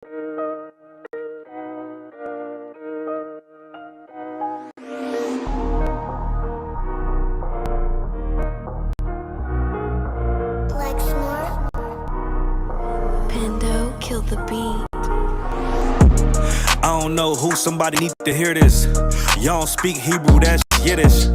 Kill the beat. I don't know who, somebody need to hear this. Y'all don't speak Hebrew, that's Yiddish.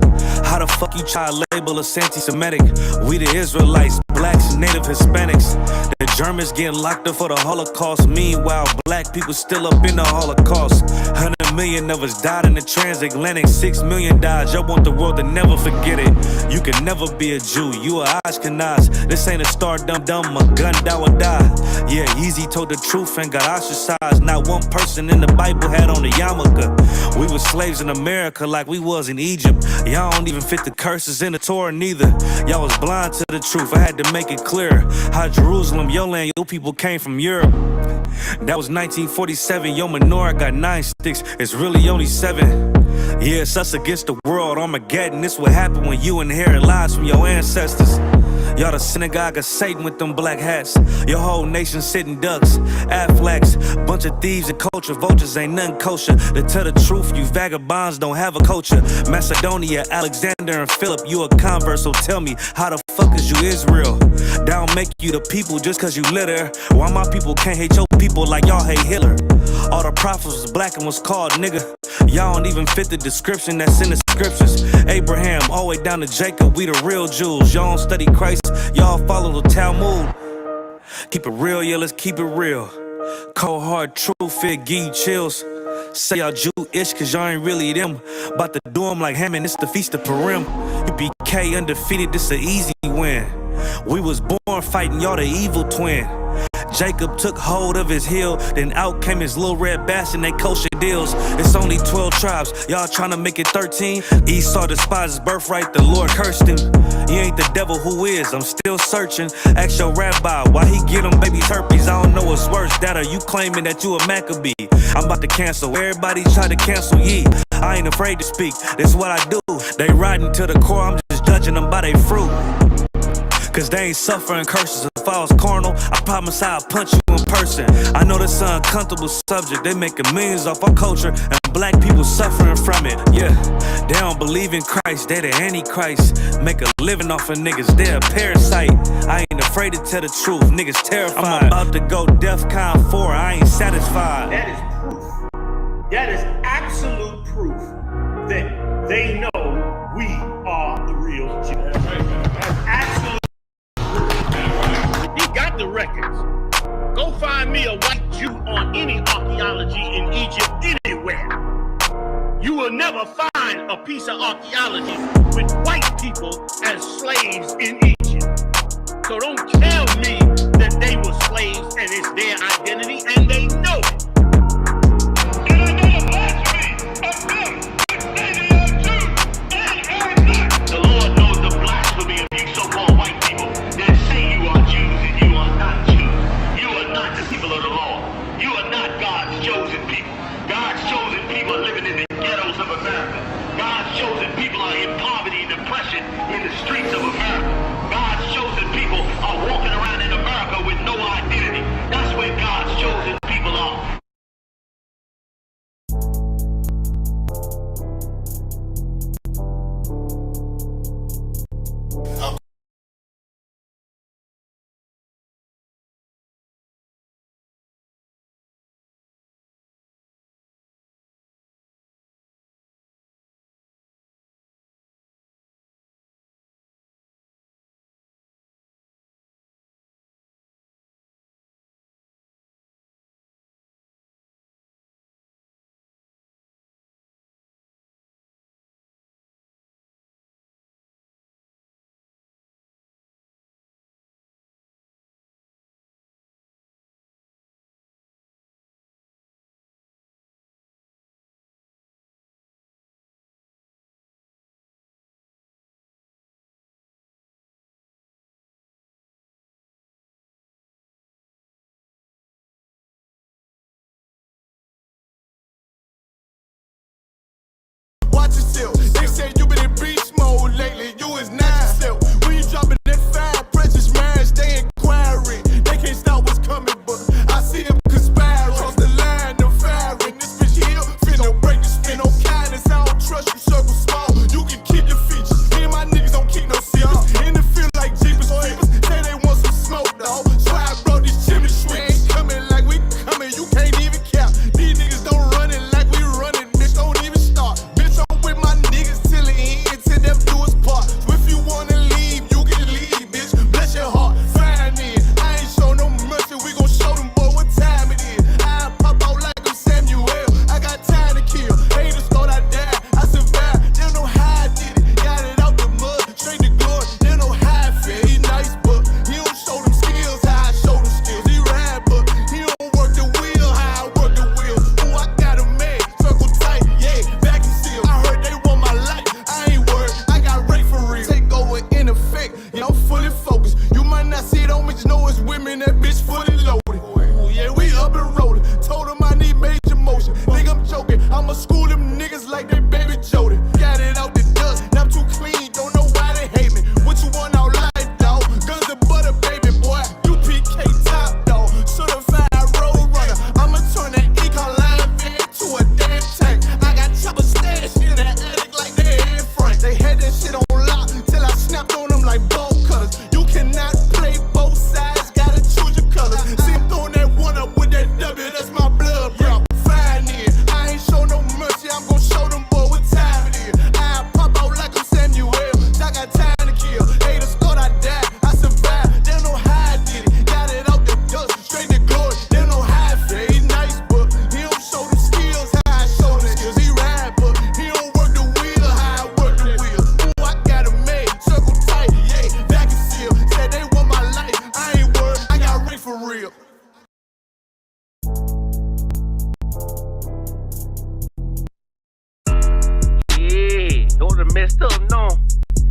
How the fuck you try to label us anti-Semitic? We the Israelites, blacks and native Hispanics. The Germans getting locked up for the Holocaust. Meanwhile, black people still up in the Holocaust. 100 million of us died in the transatlantic. 6 million died, y'all want the world to never forget it. You can never be a Jew, you a Ashkenaz. This ain't a star dum-dum, a gun that would die. Yeah, Yeezy told the truth and got ostracized. Not one person in the Bible had on a yarmulke. We were slaves in America like we was in Egypt. Y'all don't even fit the curses in the Torah neither. Y'all was blind to the truth, I had to make it clear. How Jerusalem, your land, your people came from Europe. That was 1947, your menorah got 9 sticks, it's really only 7. Yeah, it's us against the world, Armageddon. This what happened when you inherit lies from your ancestors. Y'all the synagogue of Satan with them black hats. Your whole nation sitting ducks, Aflacs. Bunch of thieves and culture vultures, ain't nothing kosher. To tell the truth, you vagabonds don't have a culture. Macedonia, Alexander and Philip, you a convert, so tell me, how the fuck is you Israel? That don't make you the people just cause you litter. Why my people can't hate your people like y'all hate Hitler? All the prophets was black and was called nigga. Y'all don't even fit the description that's in the scriptures. Abraham, all the way down to Jacob, we the real Jews. Y'all don't study Christ, y'all follow the Talmud. Keep it real, yeah, let's keep it real. Cold hard truth, it give you chills. Say y'all Jew-ish cause y'all ain't really them. About to do them like Hammond, it's the Feast of Purim. UPK undefeated, this an easy win. We was born fighting, y'all the evil twin. Jacob took hold of his heel, then out came his little red bass and they kosher deals. It's only 12 tribes, y'all trying to make it 13. Esau despised his birthright, the Lord cursed him. He ain't the devil, who is? I'm still searching. Ask your rabbi, why he get them baby herpes? I don't know what's worse, that or you claiming that you a Maccabee. I'm about to cancel, everybody try to cancel ye. I ain't afraid to speak, this what I do. They riding to the core, I'm just judging them by their fruit. Cause they ain't suffering curses. If I was carnal, I promise I'll punch you in person. I know this an uncomfortable subject. They making millions off our culture and black people suffering from it. Yeah, they don't believe in Christ, they the Antichrist. Make a living off of niggas, they a parasite. I ain't afraid to tell the truth, niggas terrified. I'm about to go DEFCON 4, I ain't satisfied. That is proof. That is absolute proof that they know we are the real Jews. That's absolute. He got the records. Go find me a white Jew on any archaeology in Egypt anywhere. You will never find a piece of archaeology with white people as slaves in Egypt. So don't tell me that they were slaves and it's their identity, and they know it. And I know the blasphemy of them, which they are Jews, and are not. The Lord knows the blasphemy of you so-called white people that say you are Jews and you are not Jews. You are not the people of the law. You are not God's chosen people. God's chosen people are living in the ghettos of America. God's chosen people are in poverty and depression in the streets of America. God's chosen people are walking around in America with no identity. That's where God's chosen people are. Watch yourself. They say you been in beast mode lately. You is not yourself. When you dropping that fire, precious marriage, they inquiring. They can't stop what's coming, but I see them conspiring. that stuff, no.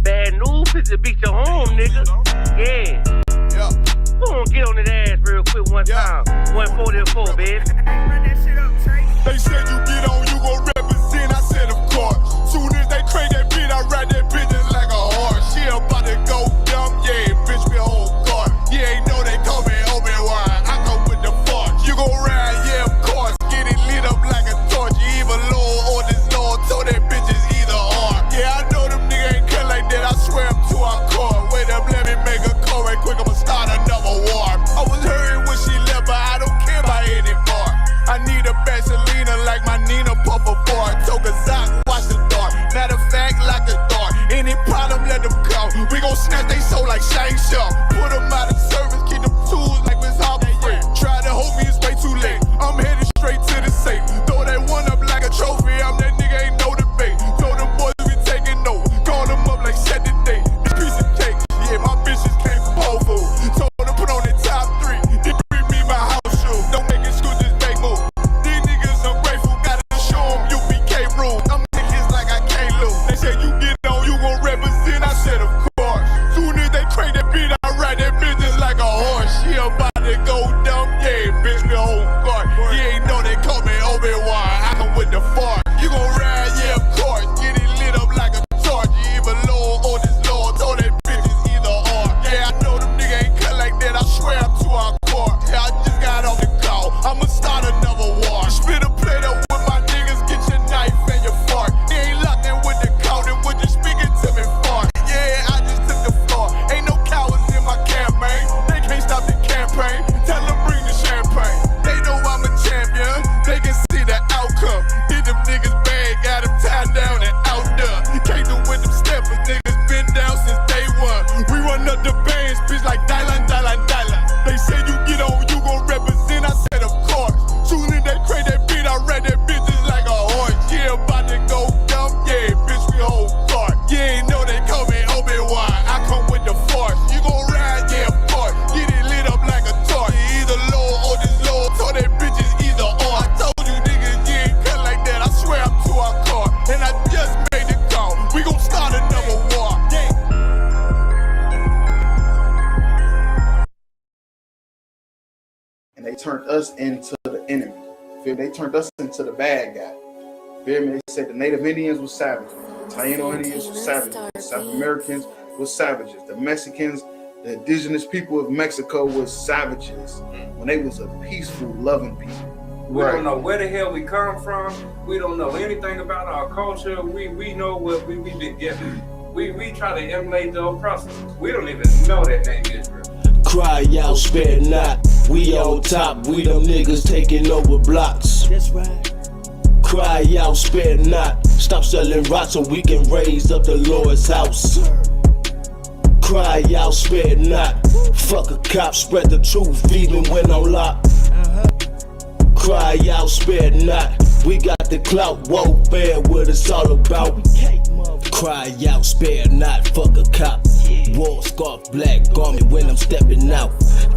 Bad news, put the beat your home, nigga. Yeah. Go on, get on that ass real quick one time. 144, baby. They said you get on, you gon' represent. I said, of course. Soon as they crank that beat, I ride that bitch just like a horse. She about to go dumb, yeah, bitch, be a whole guard. You ain't know they call me Obi-Wan. I come with the force. You gon' ride, yeah, of course. Get it lit up like a torch. You either low or this low, so that bitch is either or. Yeah, I know them niggas ain't cut like that. I swear I'm to our core. Wait up, let me make a call right quick. I'ma start another war. I was hurting when she left, but I don't care about anymore. I need a Vaseline like my Nina Puffer bar. Took a Zoc, watch the dark. Matter of fact, like a dart. Any problem, let them come. We gon' snatch they soul like Shang Tsung. Put them out of service, keep them tools like Miss Harper Free. Try to hold me, it's way too late. I'm headed straight to the safe. Throw that one up like a trophy. I'm that nigga, ain't no debate. Told them boys we taking notes. Call them up like set the date. This piece of cake, yeah, my bitches came from Whole Foods. Told them put on their top 3. They bring me my house shoes. Don't make excuses, make move. These niggas ungrateful, gotta show them UPK rules. I'm niggas like I can't lose. They say you get on, you gon' represent. I said of course. Soon as they crank that beat, I ride that bitch just like a horse. She about to go dumb, yeah, bitch, me whole guard. You ain't know they call me Obi-Wan. I come with the fart. You gon' ride, yeah, of course. Get it lit up like a torch. You either low or this low. Told that bitch is either or. Yeah, I know them niggas ain't cut like that. I swear I'm to our core. Yeah, I just got off the call. I'ma start another war. Spit a plate up with my niggas. Get your knife and your fork. They ain't locked in with the count and with you speaking to me fart. Yeah, I just took the floor. Ain't no cowards in my campaign. They can't stop the campaign. Tell them bring the champagne. They know I'm a champion. They can see the outcome. Hit them niggas bad, got them tied down and out there. Can't do with them steppers. Niggas been down since day one. We run up the bands, bitch, like Dylan. They say you get on, you gon' represent. I said, of course. Soon as they crank that beat, I ride that bitch just like a horse. Yeah, about to go dumb, yeah, bitch, we whole guard. You ain't know they call me Obi-Wan. I come with the force. You gon' ride, yeah, of course. Get it lit up like a torch. You either low or this low, so that bitch is either or. I told you niggas, you ain't cut like that. I swear I'm to our car. And I just made the call. We gon' start another war. Yeah. And they turned us into the enemy. Feel me? They turned us into the bad guy. Feel me? They said the Native Indians were savages. The Taino Indians were savages. The South Americans were savages. The Mexicans, the indigenous people of Mexico were savages when they was a peaceful, loving people. We don't know where the hell we come from. We don't know anything about our culture. We know what we've been given. We try to emulate the oppressors. We don't even know that name Israel. Cry out, spare not. We on top, we them niggas taking over blocks. That's right. Cry out, spare not. Stop selling rocks so we can raise up the Lord's house. Cry out, spare not. Fuck a cop, spread the truth even when on lock. Cry out, spare not. We got the clout, warfare, what it's all about. Cry out, spare not. Fuck a cop. War scarf, black garment when I'm stepping out.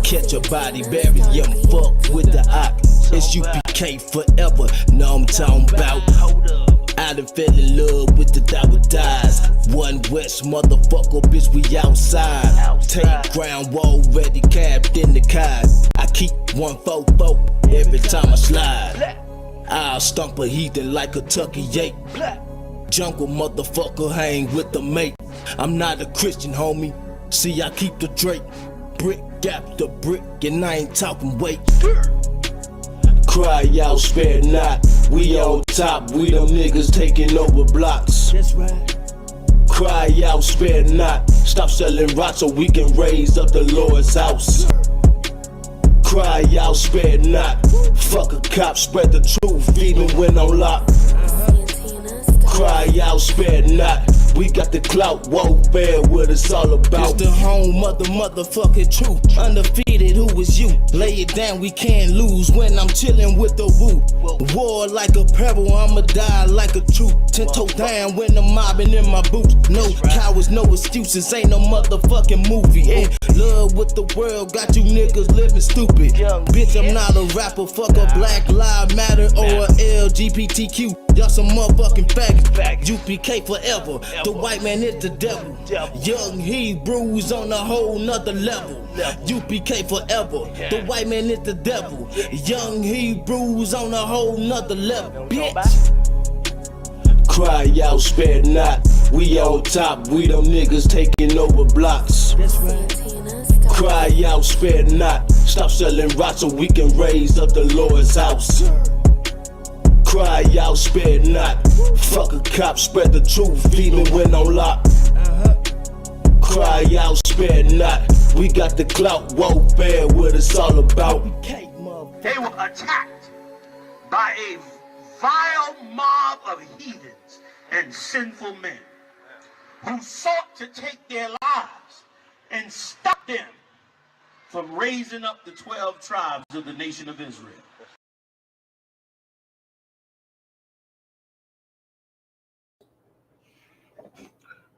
Catch a body, bury him, fuck with the ock. It's UPK forever, know I'm talking about. I done fell in love with the dies. One West motherfucker, bitch, we outside. Take ground, wall ready, capped in the car. I keep 144 every time I slide. I'll stomp a heathen like a Tucky ape. Jungle motherfucker, hang with the mate. I'm not a Christian, homie. See, I keep the Drake. Brick after brick, and I ain't talking weight. Cry out, spare not. We on top, we them niggas taking over blocks. That's right. Cry out, spare not. Stop selling rocks so we can raise up the Lord's house. Cry out, spare not. Fuck a cop, spread the truth even when on lock. Cry out, spare not. We got the clout, warfare, what it's all about. It's the home of the motherfucking truth. Undefeated, who is you? Lay it down, we can't lose when I'm chilling with the woo. War like a pebble, I'ma die like a truth. 10 toes down when I'm mobbing in my boots. No cowards, no excuses, ain't no motherfucking movie. And love with the world, got you niggas living stupid. Bitch, I'm not a rapper, fuck a Black Lives Matter or a LGBTQ. Y'all some motherfucking faggots. UPK forever. The white man is the devil. Young Hebrews on a whole nother level. UPK forever. The white man is the devil. Young Hebrews on a whole nother level. Bitch. Cry out, spare not. We on top. We them niggas taking over blocks. Cry out, spare not. Stop selling rocks so we can raise up the Lord's house. Cry out, spare not. Fuck a cop, spread the truth, even when on lock. Cry out, spare not. We got the clout, warfare, what it's all about. They were attacked by a vile mob of heathens and sinful men who sought to take their lives and stop them from raising up the 12 tribes of the nation of Israel.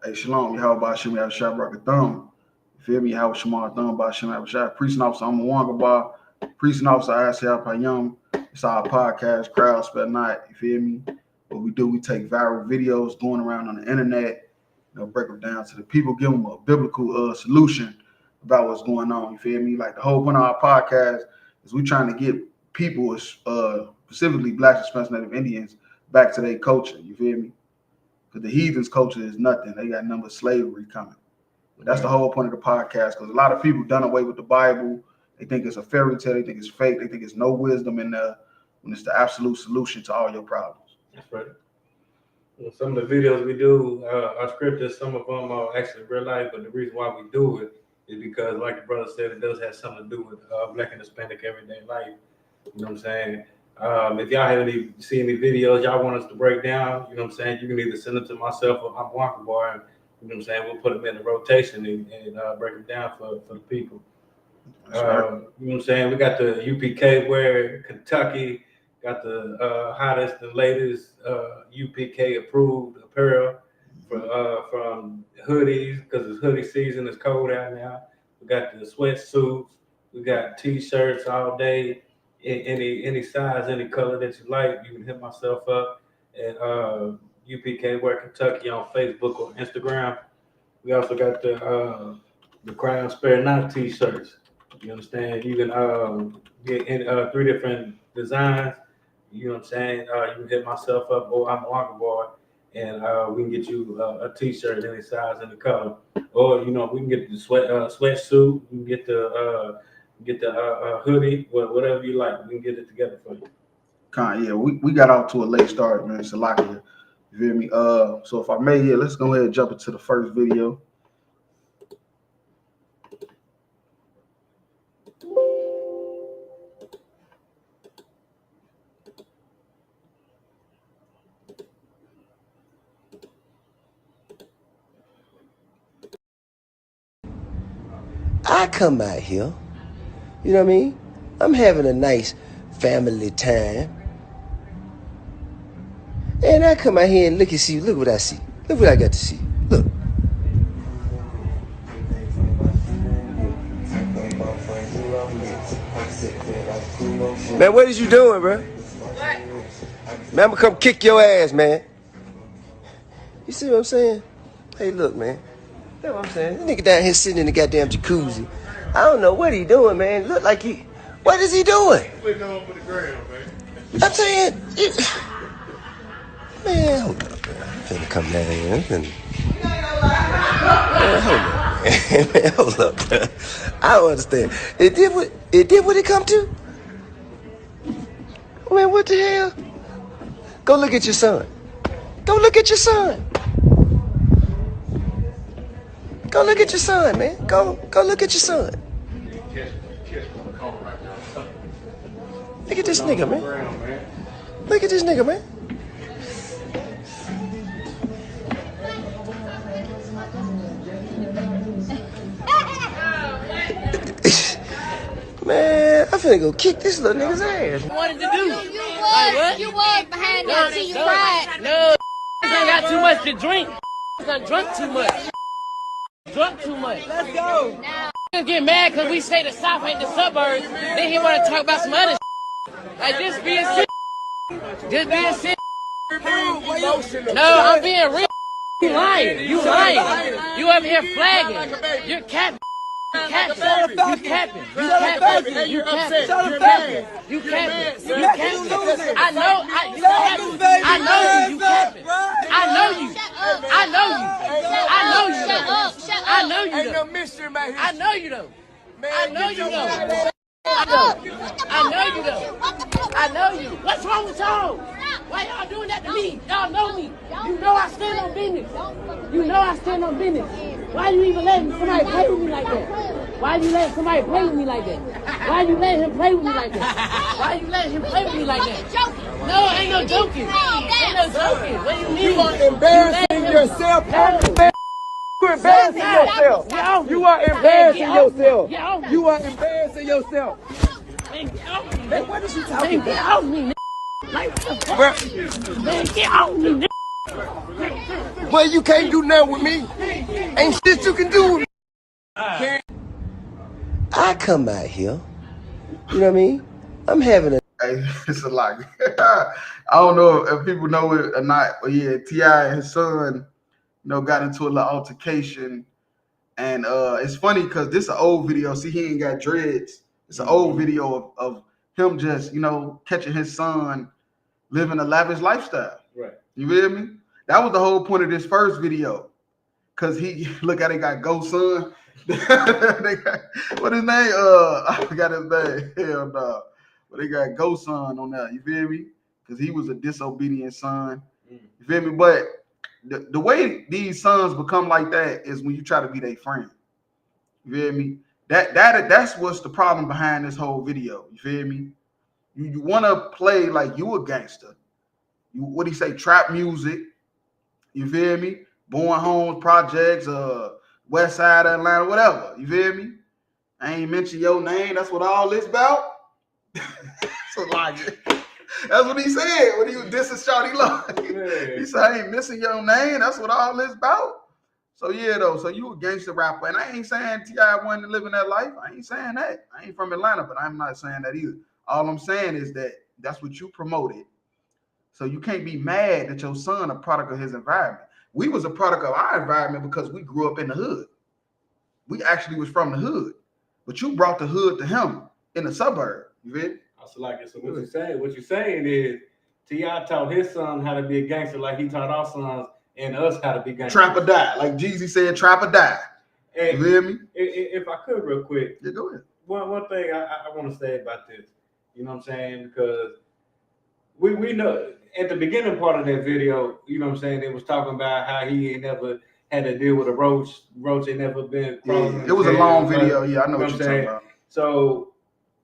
Hey, Shalom, Yahweh Shem Yahweh Rock a Thumb. You feel me? Yahweh Shemar Thumb by Shem Yahweh. Priest and Officer, I'm a Wanga Bar. Priest and Officer, I ask Payam. It's our podcast, Crowd Spell Night. You feel me? What we do, we take viral videos going around on the internet, break them down to the people, give them a biblical solution about what's going on. You feel me? Like the whole point of our podcast is we trying to get people, specifically Black and Spanish Native Indians, back to their culture. You feel me? Because the heathens' culture is nothing. They got number slavery coming. But that's the whole point of the podcast. Because a lot of people done away with the Bible. They think it's a fairy tale. They think it's fake. They think it's no wisdom in there when it's the absolute solution to all your problems. That's right. Well, some of the videos we do are scripted. Some of them are actually real life. But the reason why we do it is because, like the brother said, it does have something to do with Black and Hispanic everyday life. You know what I'm saying? If y'all haven't seen any videos y'all want us to break down, you know what I'm saying, you can either send them to myself or I'm Wonka Bar, and you know what I'm saying, we'll put them in the rotation and break them down for the people. You know what I'm saying, we got the UPK wear, Kentucky, got the hottest and latest UPK approved apparel from hoodies, because it's hoodie season, it's cold out now. We got the sweatsuits, we got t-shirts all day. Any size, any color that you like, you can hit myself up at UPK Wear Kentucky on Facebook or Instagram. We also got the Crown Spare Not t-shirts. You understand? You can get in 3 different designs. You know what I'm saying? You can hit myself up or I'm Wonka Boy, and we can get you a t-shirt any size, any color. Or we can get the sweatsuit. We can get the hoodie, whatever you like. We can get it together for you. Yeah, we got off to a late start, man. It's a lot here. You feel me? So if I may, let's go ahead and jump into the first video. I come out here, you know what I mean? I'm having a nice family time. And I come out here and look what I see. Look what I got to see. Look. Man, what is you doing, bro? Man, I'm gonna come kick your ass, man. You see what I'm saying? Hey, look, man. That's what I'm saying. This nigga down here sitting in the goddamn jacuzzi. I don't know what he doing, man. Look like what is he doing? Putting on for the ground, man. I'm saying, man, hold up, man. I'm finna come down here. Man, hold up, man. Man, hold up, man. I don't understand. It did what it come to? Man, what the hell? Go look at your son. Go look at your son. Go look at your son, man. Go look at your son. Look at this nigga, man. Look at this nigga, man. Man, I'm finna go kick this little nigga's ass. What wanted to do? You was behind that till you cried. No, I got too much to drink. I drunk too much. Drunk too much. Let's go. Now, get mad because we say the South ain't the suburbs. Then he want to talk about some other like this being sick. Just being sick. No, I'm being real. You lying. You lying. You over here flagging. You're capping. You capping. You capping. You capping. You capping. You're mad. You capping. You capping. I know. I know you. You capping. I know you. I know you. I know you. I know you. Ain't no mystery, man. I know you though. I know you though. I know you though. I know you. What's wrong with y'all? Why y'all doing that to me? Y'all know me. You know I stand on business. You know I stand on business. Why you even letting somebody play with me like that? Why you letting somebody play with me like that? Why you letting him play with me like that? Why you letting him play with me like that? No, ain't no joking. Ain't no joking. What do you mean? You are embarrassing yourself. You're embarrassing yourself. You are embarrassing yourself. You are embarrassing yourself. Man, what is you talking about? Get off me, man, get off me, Boy, you can't do nothing with me. Ain't shit you can do with me. I come out here, you know what I mean? I'm having a. Hey, it's a lot. I don't know if people know it or not, but yeah, T.I. and his son, got into a little altercation. And it's funny because this is an old video. See, he ain't got dreads. It's an old video of him just, catching his son living a lavish lifestyle. Right. You feel me? That was the whole point of this first video. Cause he look at it, got Ghost Son. They got, what his name? I forgot his name. Hell no. But they got Ghost Son on there. You feel me? Because he was a disobedient son. You feel me? But the way these sons become like that is when you try to be their friend. You feel me? That's what's the problem behind this whole video. You feel me? You want to play like you a gangster. What do you say? Trap music. You feel me? Born Homes Projects, West Side of Atlanta, whatever. You feel me? I ain't mention your name. That's what all this about. So like, that's what he said when he was dissing Shawty Love. He said, I ain't missing your name. That's what all this about. So yeah, though. So you a gangster rapper. And I ain't saying T.I. wasn't living that life. I ain't saying that. I ain't from Atlanta, but I'm not saying that either. All I'm saying is that that's what you promoted. So you can't be mad that your son a product of his environment. We was a product of our environment because we grew up in the hood. We actually was from the hood. But you brought the hood to him in the suburb. You feel? So like it. So what you're saying is T.I. taught his son how to be a gangster like he taught our sons and us how to be gangsters. Trap or die. Like Jeezy said, trap or die. And you feel me? If I could real quick. Yeah, go ahead. One thing I want to say about this, you know what I'm saying? Because we know at the beginning part of that video, you know what I'm saying, it was talking about how he ain't never had to deal with a roach. Roach ain't never been crawling. It was a long video. Yeah, I know what you're talking about. So,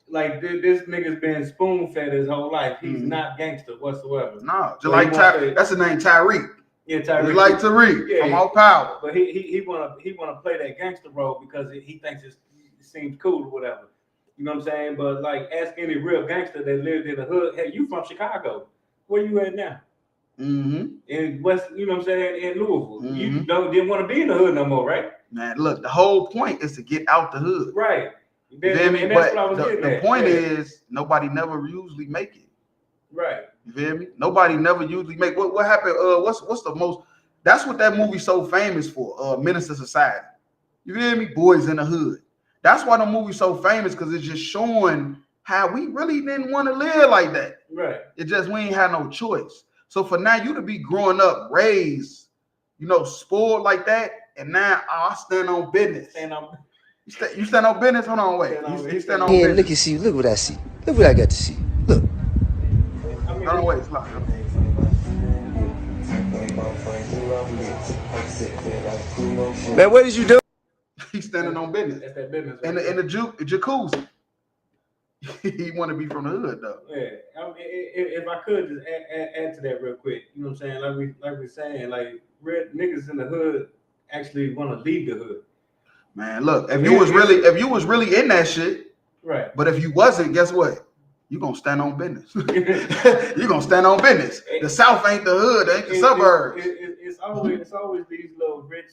like, this nigga's been spoon-fed his whole life. He's not gangster whatsoever. No, just so like that's the name Tyreek. Yeah, Tyreek. He's like Tariq from All Power. But he wanna play that gangster role because he thinks it seems cool or whatever. You know what I'm saying? But like, ask any real gangster that lived in the hood. Hey, you from Chicago? Where you at now? In West, you know what I'm saying, in Louisville. You didn't want to be in the hood no more, right? Man, look, the whole point is to get out the hood. Right. And that's what I was getting at. The point is nobody never usually make it. Right. You feel me? Nobody never usually make what happened. What's the most? That's what that movie's so famous for. Menace to Society. You feel me? Boys in the Hood. That's why the movie's so famous, because it's just showing how we really didn't want to live like that. Right. It just, we ain't had no choice. So for now, you to be growing up, raised, spoiled like that, and now I stand on business. You stand on business? Hold on, wait. You stand on business. Look and see. Look what I see. Look what I got to see. Look. Hold on, wait. It's not. Man, what did you do? He's standing on business. That's that business. In the jacuzzi. He want to be from the hood though. Yeah, I mean, if I could just add to that real quick, you know what I'm saying? Like we're saying, like red niggas in the hood actually want to leave the hood. Man, look, if you was really in that shit, right? But if you wasn't, guess what? You gonna stand on business. You gonna stand on business. The South ain't the hood, ain't the suburbs. It's always these little rich,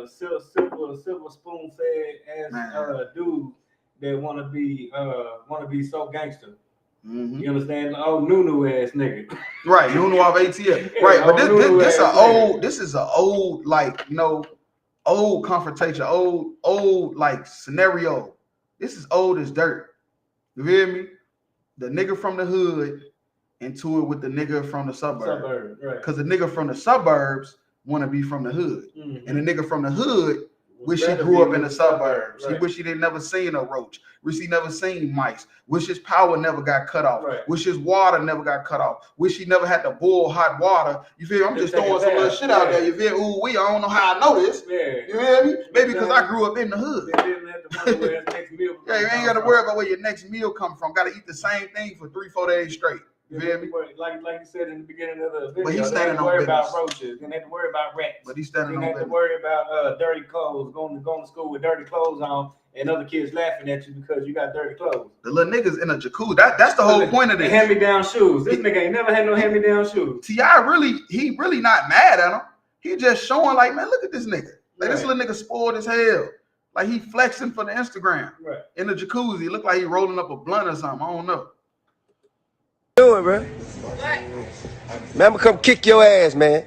silver spoon fed ass dudes that want to be so gangster. You understand? Oh, Nunu ass nigga. Right, Nunu off ATL. Yeah, right, but this this is a old like old confrontation, old like scenario. This is old as dirt. You feel me? The nigga from the hood into it with the nigga from the suburbs. Right. Because the nigga from the suburbs want to be from the hood. And the nigga from the hood wish he grew up in the suburbs. Right. He wish he didn't never seen a roach. Wish he never seen mice. Wish his power never got cut off. Right. Wish his water never got cut off. Wish he never had to boil hot water. You feel me? I'm just throwing some little shit out there. You feel? Ooh, I don't know how I know this. Yeah. You feel me? Maybe because I grew up in the hood. Yeah, you ain't got to worry about where your next meal come from. Got to eat the same thing for 3-4 days straight. You feel me? Like you said in the beginning of the video, but he's standing on worry business. about roaches. Didn't have to worry about rats. But he's standing on business. Didn't have to worry about dirty clothes, going to school with dirty clothes on, and other kids laughing at you because you got dirty clothes. The little niggas in a jacuzzi. That's the whole point of this. Hand-me-down shoes. This nigga ain't never had no hand-me-down shoes. T.I. he really not mad at him. He just showing like, man, look at this nigga. Like this little nigga spoiled as hell. Like he flexing for the Instagram. Right. In the jacuzzi. Look like he rolling up a blunt or something. I don't know. Doing, bro? What? Man, I'ma come kick your ass, man.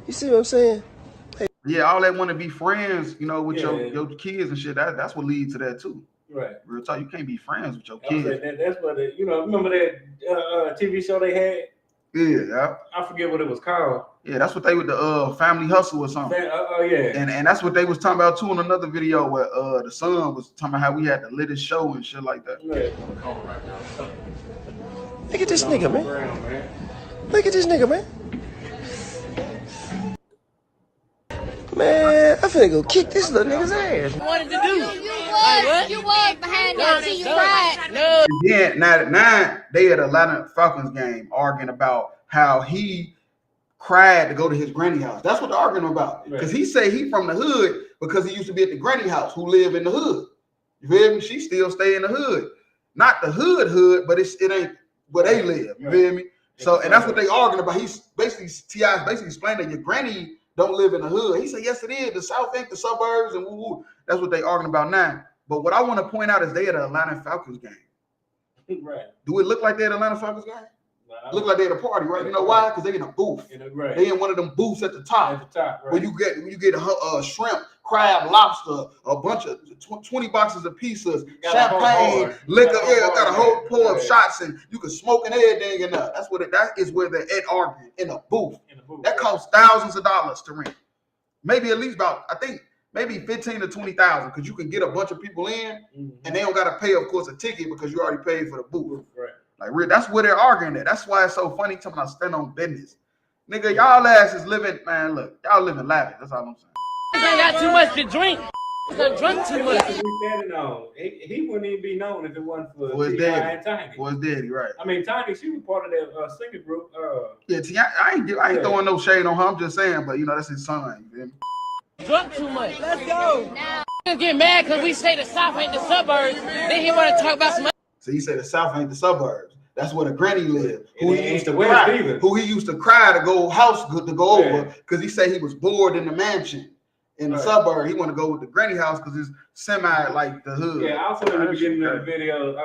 You see what I'm saying? Hey. Yeah, all that want to be friends, with your kids and shit. That's what leads to that too. Right. Real talk, you can't be friends with your kids. That's what remember that TV show they had? Yeah. I forget what it was called. Yeah, that's what they with the Family Hustle or something. Yeah. And that's what they was talking about too in another video where the son was talking about how we had the littest show and shit like that. Yeah. Look at this nigga, man. Look at this nigga, man. Man, I finna go kick this little nigga's ass. What wanted to do? You was behind that till you cried. No. And then now at 9, they at Atlanta Falcons game arguing about how he cried to go to his granny house. That's what they're arguing about. Because he say he from the hood because he used to be at the granny house who live in the hood. You feel me? She still stay in the hood. Not the hood, but it ain't where they live. You feel me? So, and that's what they arguing about. He's basically, T.I. is basically explaining that your granny don't live in the hood. He said, yes, it is. The South ain't the suburbs and woo-woo. That's what they arguing about now. But what I want to point out is they at an Atlanta Falcons game. Right. Do it look like they're at Atlanta Falcons game? Look like they're at a party, right? You know why? Because they in a booth. They in one of them booths at the top. Right. Where you get shrimp, crab, lobster, a bunch of 20 boxes of pizzas, champagne, liquor. Yeah, got a whole pour of shots, and you can smoke and everything in there. That is where they're at arguing, in a booth. That costs thousands of dollars to rent. Maybe at least about, I think, maybe 15 to 20,000, because you can get a bunch of people in, and they don't got to pay, of course, a ticket because you already paid for the booth. Right. Like, that's where they're arguing at. That's why it's so funny talking about stand on business. Nigga, y'all ass is living, man, look, y'all living lavish. That's all I'm saying. Ain't got too much to drink. Drunk too much. He wouldn't even be known if it wasn't for his T.I. and Tiny. For his daddy, right. I mean, Tiny, she was part of that singing group. Yeah, I ain't throwing no shade on her. I'm just saying, but, that's his son. You feel me? Drunk too much. Let's go. Now. Get mad because we say the South ain't the suburbs. Then he want to talk about some. So he said the South ain't the suburbs. That's where the granny lived. Who he used to cry to go over because he said he was bored in the mansion in the suburb. He want to go with the granny house because it's semi like the hood. Yeah, also in the beginning of the video,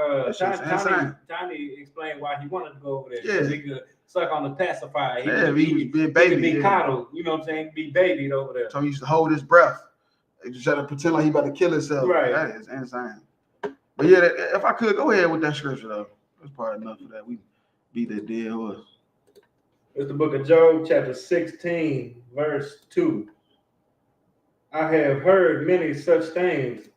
Tiny explained why he wanted to go over there. Because he could suck on the pacifier. He was being baby. He could be coddled, you know what I'm saying? Be babied over there. So he used to hold his breath. He just try to pretend like he about to kill himself. Right. That is insane. But yeah, if I could, go ahead with that scripture though. That's probably enough of that. We beat that dead horse. It's the book of Job, chapter 16, verse 2. I have heard many such things.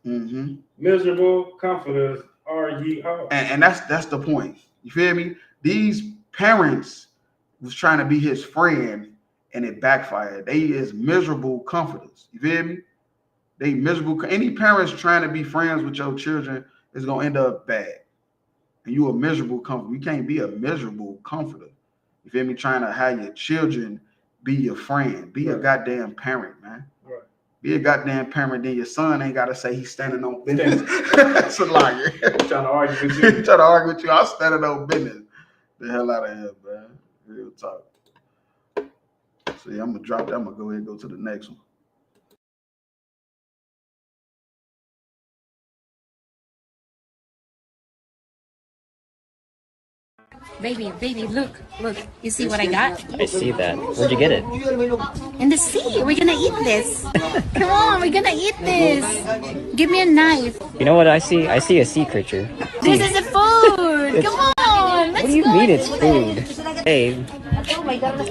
Miserable comforters are ye all. And that's the point. You feel me? These parents was trying to be his friend and it backfired. They is miserable comforters. You feel me? They miserable. Any parents trying to be friends with your children is going to end up bad. And you a miserable comforter. You can't be a miserable comforter. You feel me? Trying to have your children be your friend. Be a goddamn parent, man. Right. Be a goddamn parent. Then your son ain't got to say he's standing on business. That's a liar. Trying to argue with you. Trying to argue with you. I'm standing on business. The hell out of here, man. Real talk. So yeah, I'm going to drop that. I'm going to go ahead and go to the next one. Baby, look. You see what I got? I see that. Where'd you get it? In the sea. We're gonna eat this. Come on, we're gonna eat this. Give me a knife. You know what I see? I see a sea creature. This is a food. Come on, let's What do you go mean and it's eat food? it. Babe,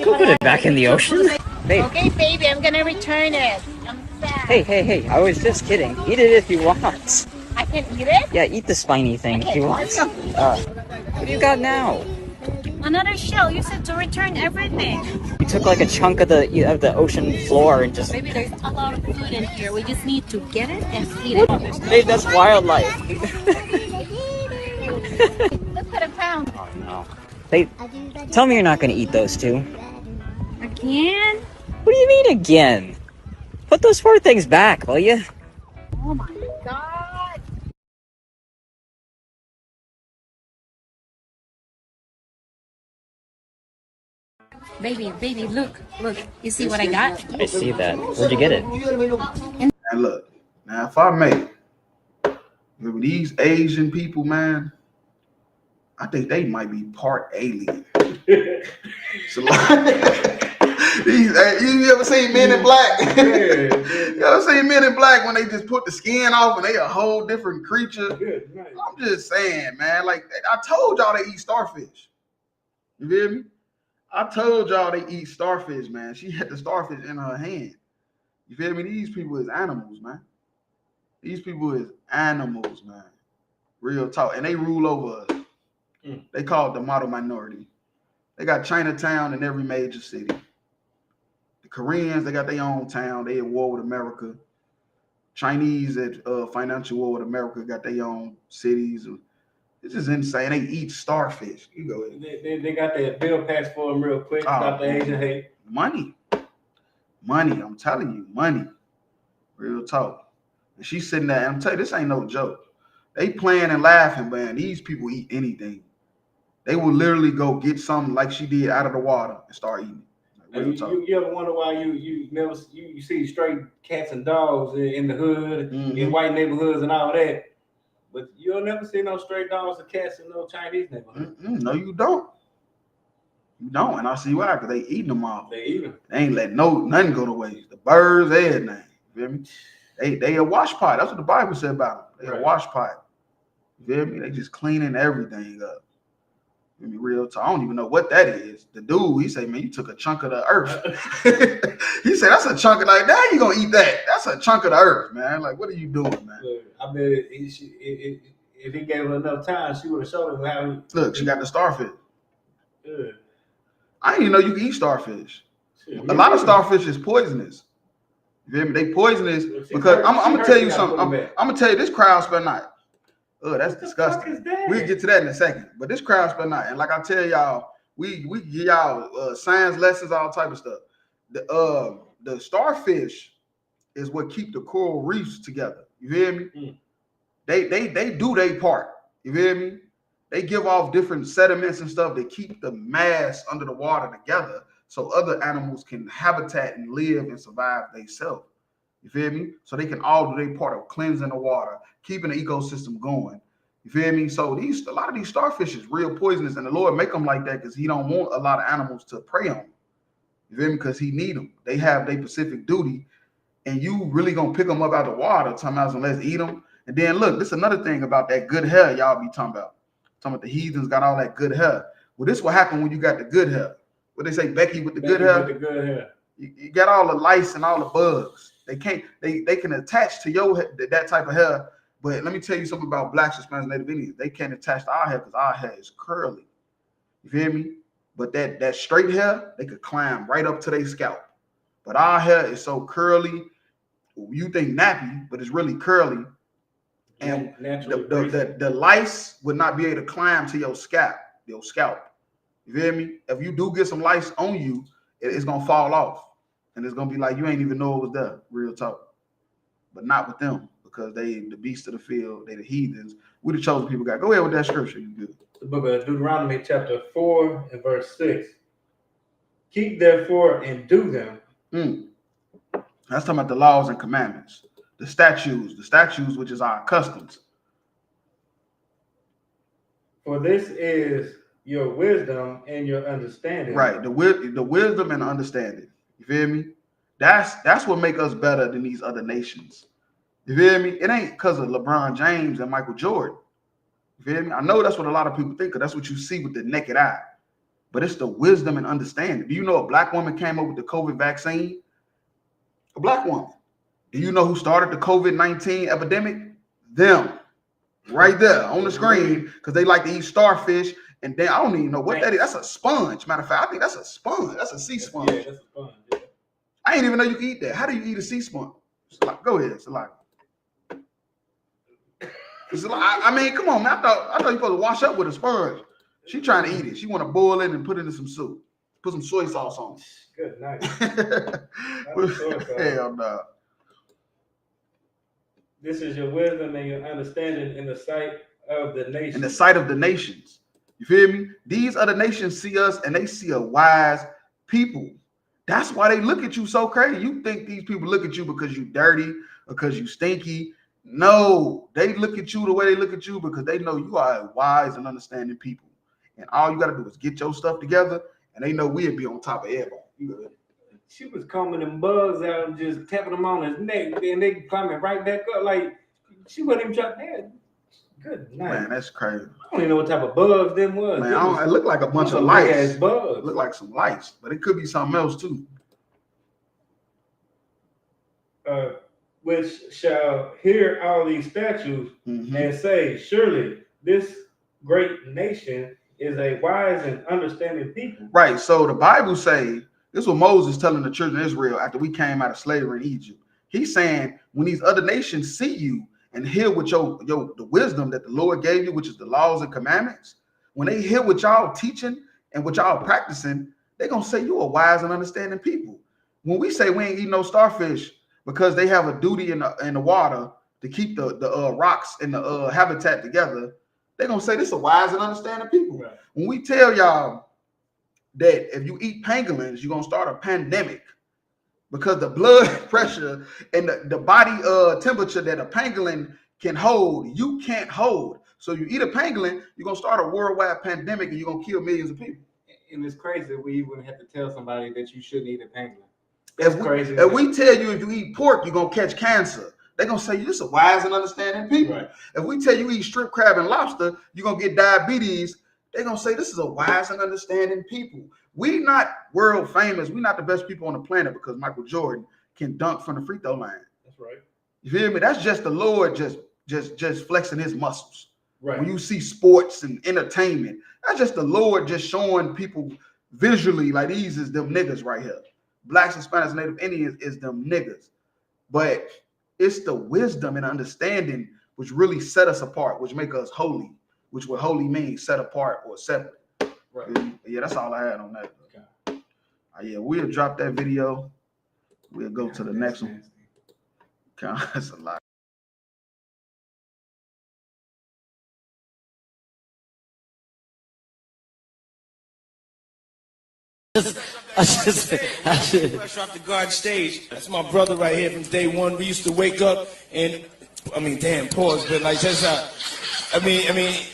go put it back in the ocean. Babe. Okay, baby, I'm gonna return it. I'm sad. Hey, I was just kidding. Eat it if you want. I can eat it? Yeah, eat the spiny thing if you want. What do you got now? Another shell. You said to return everything. You took like a chunk of the ocean floor and just... Baby, there's a lot of food in here. We just need to get it and eat it. Babe, that's wildlife. Look at a pound. Oh no. Babe, tell me you're not gonna eat those two. Again? What do you mean again? Put those 4 things back, will you? Oh my god. Baby, look. You see what I got? I see that. Where'd you get it? And look, now if I may, with these Asian people, man, I think they might be part alien. So you ever seen Men in Black? You ever seen Men in Black when they just put the skin off and they a whole different creature? I'm just saying, man. Like I told y'all, they eat starfish. You feel me? I told y'all they eat starfish, man. She had the starfish in her hand. You feel me? These people is animals, man. These people is animals, man. Real talk. And they rule over us. They call it the model minority. They got Chinatown in every major city. The Koreans, they got their own town. They at war with America. Chinese at financial war with America got their own cities. It's just insane. They eat starfish. You go ahead. They got that bill passed for them real quick. Stop the Asian hate. Money. I'm telling you, money. Real talk. And she's sitting there, and I'm telling you, this ain't no joke. They playing and laughing, man. These people eat anything. They will literally go get something like she did out of the water and start eating it. You ever wonder why you see straight cats and dogs in the hood, in white neighborhoods and all that, but you'll never see no stray dogs or cats in no Chinese neighborhood. No, you don't. You don't, and I see why, because they eating them all. They eat them. They ain't let nothing go to waste. The birds, everything. You feel me? They a wash pot. That's what the Bible said about them. They a wash pot. You feel me? They just cleaning everything up. Let me real talk. I don't even know what that is. The dude, he said, man, you took a chunk of the earth. He said, that's a chunk of, like, now you gonna eat that. That's a chunk of the earth, man. Like, what are you doing, man? Look, I bet if he gave her enough time, she would have showed him how he... Look, she got the starfish. Good. I didn't even know you could eat starfish. A lot of starfish is poisonous. You feel me? They poisonous because I'm gonna tell you something. I'm gonna tell you this crowd spell night. Oh, that's disgusting. We'll get to that in a second. But this crowd spell night, and like I tell y'all, we give y'all science lessons, all type of stuff. The starfish is what keep the coral reefs together. You feel me? They do their part. You feel me? They give off different sediments and stuff that keep the mass under the water together so other animals can habitat and live and survive themselves. You feel me? So they can all do their part of cleansing the water, keeping the ecosystem going. You feel me? So a lot of these starfish is real poisonous, and the Lord make them like that because he don't want a lot of animals to prey on them. You feel me? Because he need them. They have their specific duty, and you really gonna pick them up out of the water, talking about let's eat them. And then look, this is another thing about that good hair y'all be talking about. Talking about the heathens got all that good hair. Well, this what happen when you got the good hair. What they say, Becky with the good hair? With the good hair. You got all the lice and all the bugs. They can attach to your that type of hair. But let me tell you something about Blacks, Hispanics, Native Indians. They can't attach to our hair because our hair is curly. You feel me? But that straight hair, they could climb right up to their scalp. But our hair is so curly. You think nappy, but it's really curly. And the lice would not be able to climb to your scalp. You feel me? If you do get some lice on you, it's gonna fall off. And it's gonna be like you ain't even know it was there. Real talk. But not with them, because they the beasts of the field, they the heathens. We the chosen people got. Go ahead with that scripture. You good. The book of Deuteronomy chapter 4 and verse 6. Keep therefore and do them. That's talking about the laws and commandments. The statutes, which is our customs. For this is your wisdom and your understanding. Right. The wisdom and understanding. You feel me? That's what make us better than these other nations. You feel me? It ain't because of LeBron James and Michael Jordan. You feel me? I know that's what a lot of people think, because that's what you see with the naked eye. But it's the wisdom and understanding. Do you know a black woman came up with the COVID vaccine? A black woman. Do you know who started the COVID-19 epidemic? Them. Right there on the screen, because they like to eat starfish. And then I don't even know what that is. That's a sponge. Matter of fact, I think that's a sponge. That's a sea sponge. Yeah, that's a sponge. Yeah. I didn't even know you could eat that. How do you eat a sea sponge? Go ahead, Salaki. I mean, come on, man. I thought you supposed to wash up with a sponge. She trying to eat it. She want to boil it and put it in some soup. Put some soy sauce on it. Good night. Hell no. This is your wisdom and your understanding in the sight of the nation. In the sight of the nations. You feel me? These other nations see us and they see a wise people. That's why they look at you so crazy. You think these people look at you because you dirty or because you stinky. No, they look at you the way they look at you because they know you are a wise and understanding people. And all you got to do is get your stuff together, and they know we'll be on top of everybody. You good? She was combing them bugs out and just tapping them on his neck, and they climbing right back up. Like, she wasn't even trying to. Good night. Man, that's crazy. I don't even know what type of bugs them was. Man, it looked like a bunch of lights. Bugs. Look like some lights, but it could be something else too. Which shall hear all these statutes and say, surely this great nation is a wise and understanding people. Right. So the Bible say, this is what Moses telling the children of Israel after we came out of slavery in Egypt. He's saying, when these other nations see you and hear what the wisdom that the Lord gave you, which is the laws and commandments, when they hear what y'all teaching and what y'all practicing, they're gonna say you a wise and understanding people. When we say we ain't eating no starfish because they have a duty in the water to keep the rocks and the habitat together, they're gonna say this is a wise and understanding people. Right. When we tell y'all that if you eat pangolins, you're gonna start a pandemic because the blood pressure and the body temperature that a pangolin can hold, you can't hold. So you eat a pangolin, you're gonna start a worldwide pandemic and you're gonna kill millions of people. And it's crazy that we even have to tell somebody that you shouldn't eat a pangolin. If we tell you if you eat pork, you're gonna catch cancer, they're gonna say this is wise and understanding people. Right. If we tell you eat shrimp, crab, and lobster, you're gonna get diabetes, they're gonna say this is a wise and understanding people. We not world famous, we not the best people on the planet because Michael Jordan can dunk from the free throw line. That's right. You feel me? That's just the Lord just flexing his muscles. Right. When you see sports and entertainment, that's just the Lord just showing people visually like these is them niggas right here. Blacks, Hispanics, Native Indians is them niggas. But it's the wisdom and understanding which really set us apart, which make us holy, which what holy means, set apart or separate. Right. Yeah, that's all I had on that. Okay. Yeah, we'll drop that video. We'll go to the next one. Okay, that's a lot. Fresh off the garden stage. That's my brother right here from day one. We used to wake up and, damn, pause, but like just,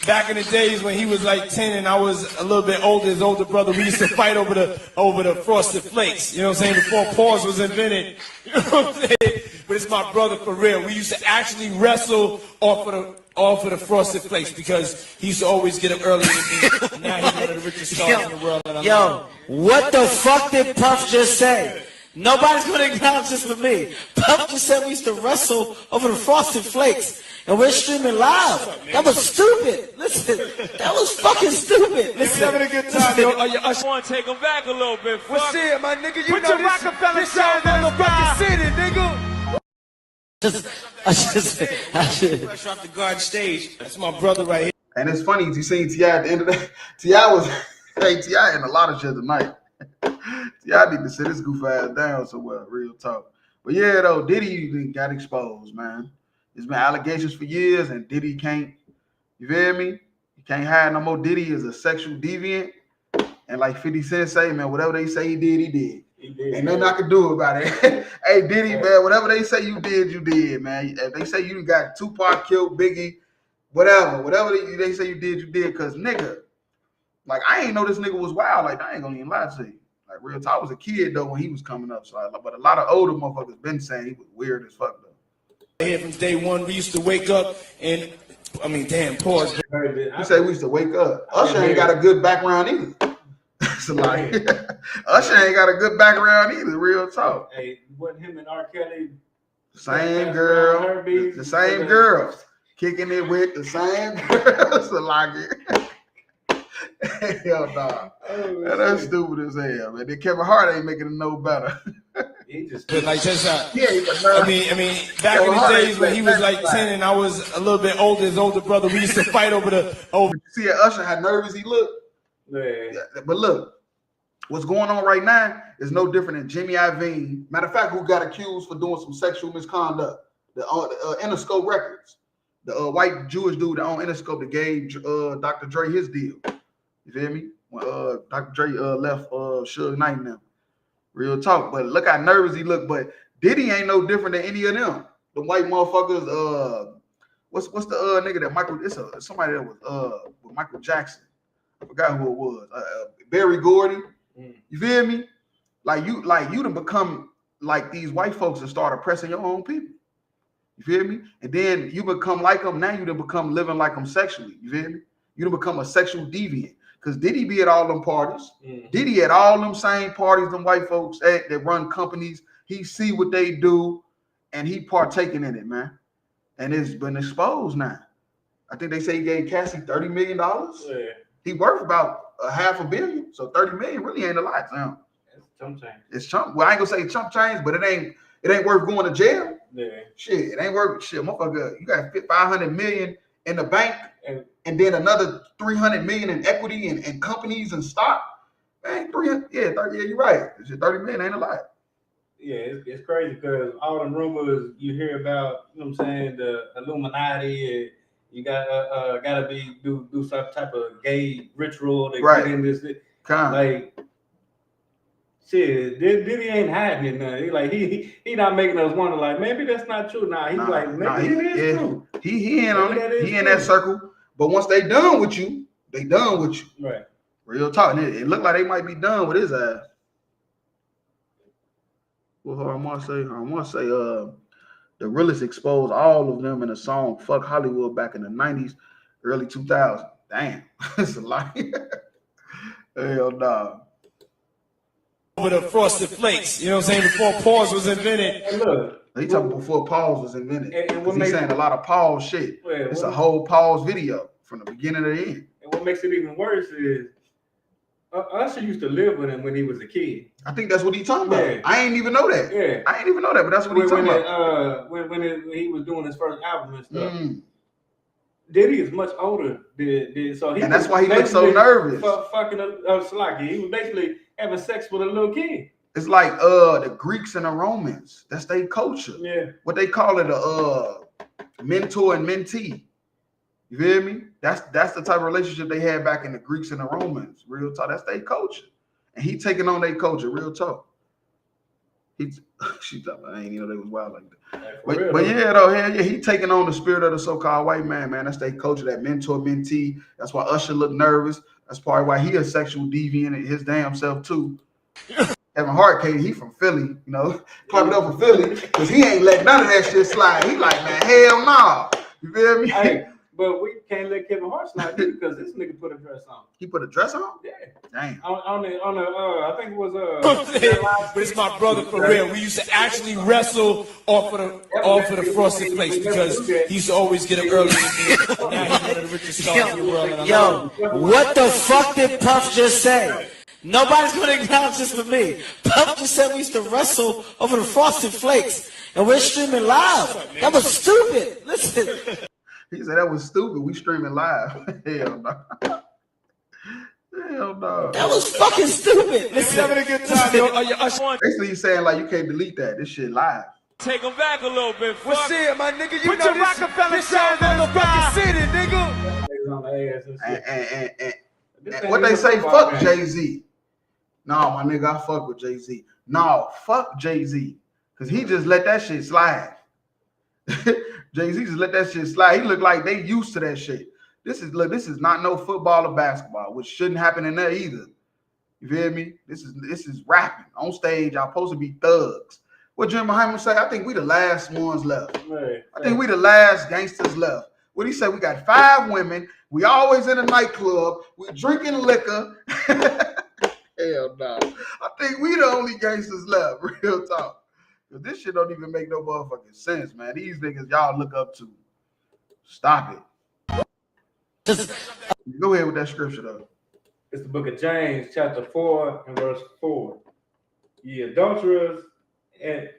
back in the days when he was like 10 and I was a little bit older, his older brother, we used to fight over the Frosted Flakes. You know what I'm saying? Before pause was invented. You know what I'm saying? But it's my brother for real. We used to actually wrestle off of the Frosted Flakes because he used to always get up early with me. Now he's one of the richest stars in the world. Yo, what the fuck did Puff just say? Nobody's gonna acknowledge this for me. Puff just said we used to wrestle over the Frosted Flakes. And we're streaming live. That was stupid. Listen, that was fucking stupid. Listen, having a good time, yo. I want to take them back a little bit. What's it, my nigga? You know this your motherfucking city, nigga. Fresh off the garden stage. That's my brother right here. And it's funny, you seen T.I. at the end of that. T.I. was, T.I. in a lot of shit tonight. T.I. need to sit his goof ass down somewhere, real talk. But yeah, though, Diddy got exposed, man. There's been allegations for years, and Diddy can't, you feel me? You can't hide no more. Diddy is a sexual deviant. And like 50 Cent say, man, whatever they say he did, he did. Ain't nothing I can do about it. Hey, Diddy, man, whatever they say you did, man. If they say you got Tupac killed, Biggie, whatever they say you did, because, nigga, Like, I ain't know this nigga was wild. Like, I ain't gonna even lie to you. Like, real talk, I was a kid though when he was coming up. So, but a lot of older motherfuckers been saying he was weird as fuck though. Here from day one, we used to wake up and, I mean, damn, pause. You say we used to wake up. Usher ain't got a good background either. So like, Usher ain't got a good background either. Real talk. Hey, wasn't him and R. Kelly same girl, the same girls kicking it with the same girls? So like it. Hell nah. Man, that's stupid as hell, man. Then Kevin Hart ain't making it no better. He just like just yeah. I mean, back in the days when he was like 10 and I was a little bit older, his older brother, we used to fight over. See, Usher, how nervous he looked. Yeah. But look, what's going on right now is no different than Jimmy Iovine. Matter of fact, who got accused for doing some sexual misconduct? The Interscope Records, the white Jewish dude that owned Interscope that gave Dr. Dre his deal. You feel me? When Dr. Dre left Suge Knight and them. Real talk. But look how nervous he looked. But Diddy ain't no different than any of them. The white motherfuckers. What's the nigga that Michael? It's somebody that was with Michael Jackson. I forgot who it was. Barry Gordy. You feel me? Like you done become like these white folks and start oppressing your own people. You feel me? And then you become like them. Now you done become living like them sexually. You feel me? You done become a sexual deviant. Because Diddy be at all them parties. Diddy at all them same parties them white folks at that run companies. He see what they do and he partaking in it, man. And it's been exposed now. I think they say he gave Cassie $30 million. Yeah. He worth about $500 million. So 30 million really ain't a lot to him. It's chump change. It's chump. Well, I ain't gonna say chump change, but it ain't worth going to jail. Yeah. Shit, it ain't worth shit. Motherfucker, you got $500 million in the bank. And then another 300 million in equity and companies and stock. Man, 300, yeah, 30, yeah, you're right. 30 million ain't a lot. Yeah, it's crazy because all the rumors you hear about, you know what I'm saying, the Illuminati, and you gotta do some type of gay ritual to get in this. Like, shit, Diddy ain't hiding it nothing. Like he not making us wonder. Like maybe that's not true. Nah, he's like maybe it is true. He in on it. He in that circle. But once they done with you, they done with you. Right. Real talk. And it looked like they might be done with his ass. Well, I want to say the realest exposed all of them in a song "Fuck Hollywood" back in the 90s, early 2000s. Damn, it's a lot. Hell nah. Over the Frosted Flakes, you know what I'm saying? Before pause was invented. Hey, look. He talking before pause was invented. And He's saying a lot of pause shit. It's a whole pause video from the beginning to the end. And what makes it even worse is Usher used to live with him when he was a kid. I think that's what he talking about. Yeah. I ain't even know that. Yeah, I ain't even know that, but that's what he talking about. When he was doing his first album and stuff. Diddy is much older than so he. And that's why he looks so nervous. Fucking Slaki. He was basically having sex with a little kid. It's like the Greeks and the Romans. That's their culture. Yeah. What they call it mentor and mentee. You feel me? That's the type of relationship they had back in the Greeks and the Romans. Real talk. That's their culture. And he taking on their culture. Real talk. She thought I ain't even know they was wild like that. But yeah, though, hell yeah, he taking on the spirit of the so-called white man, man. That's their culture, that mentor mentee. That's why Usher look nervous. That's probably why he a sexual deviant in his damn self too. Kevin Hart, he from Philly, you know, clap it up for Philly, because he ain't let none of that shit slide. He like, man, hell no. You feel me? Hey, but we can't let Kevin Hart slide because this nigga put a dress on. He put a dress on? Yeah. Damn. On the I think it was but it's my brother for real. We used to actually wrestle off of the Frosted Flakes because he used to always get up early. Now he's one of the richest stars in the world. Yo, what the fuck did Puff just say? Nobody's going to acknowledge this for me. Puff just said we used to wrestle over the Frosted Flakes, and we're streaming live. That was stupid. Listen. He said that was stupid. We streaming live. Hell no. Hell no. That was fucking stupid. Listen, having a good time. Basically, he's saying like you can't delete that. This shit live. Take him back a little bit. Well, shit, my nigga, you put know your this Rockefeller sound on the fucking city, nigga. And what they say, fuck Jay-Z. No, my nigga, I fuck with Jay-Z. No, fuck Jay-Z. Because he just let that shit slide. Jay-Z just let that shit slide. He look like they used to that shit. This is not no football or basketball, which shouldn't happen in there either. You feel me? This is rapping on stage. Y'all supposed to be thugs. What Jim Muhammad say? I think we the last ones left. Right. I think we the last gangsters left. What he said? We got 5 women. We always in a nightclub. We drinking liquor. Hell no. I think we the only gangsters left. Real talk. This shit don't even make no motherfucking sense, man. These niggas y'all look up to. Stop it. Go ahead with that scripture though. It's the book of James, chapter 4 and verse 4. Ye adulterers and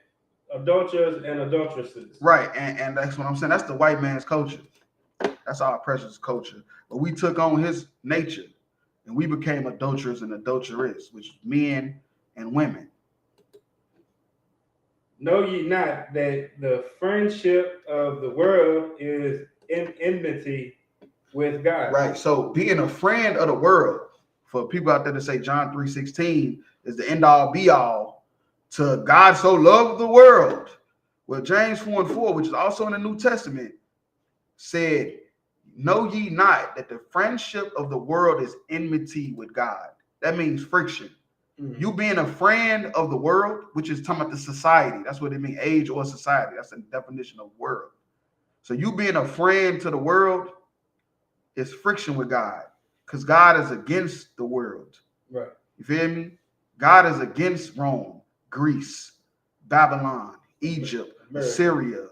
adulteresses. Right, and that's what I'm saying. That's the white man's culture. That's our precious culture. But we took on his nature, and we became adulterers and adulteress, which is men and women. Know ye not that the friendship of the world is in enmity with God? Right. So being a friend of the world, for people out there to say John 3:16 is the end all be all to God so loved the world. Well, James 4:4, which is also in the New Testament, said, know ye not that the friendship of the world is enmity with God. That means friction. You being a friend of the world, which is talking about the society. That's what it means, age or society. That's the definition of world. So you being a friend to the world is friction with God, because God is against the world. Right. You feel me? God is against Rome, Greece, Babylon, Egypt, Syria.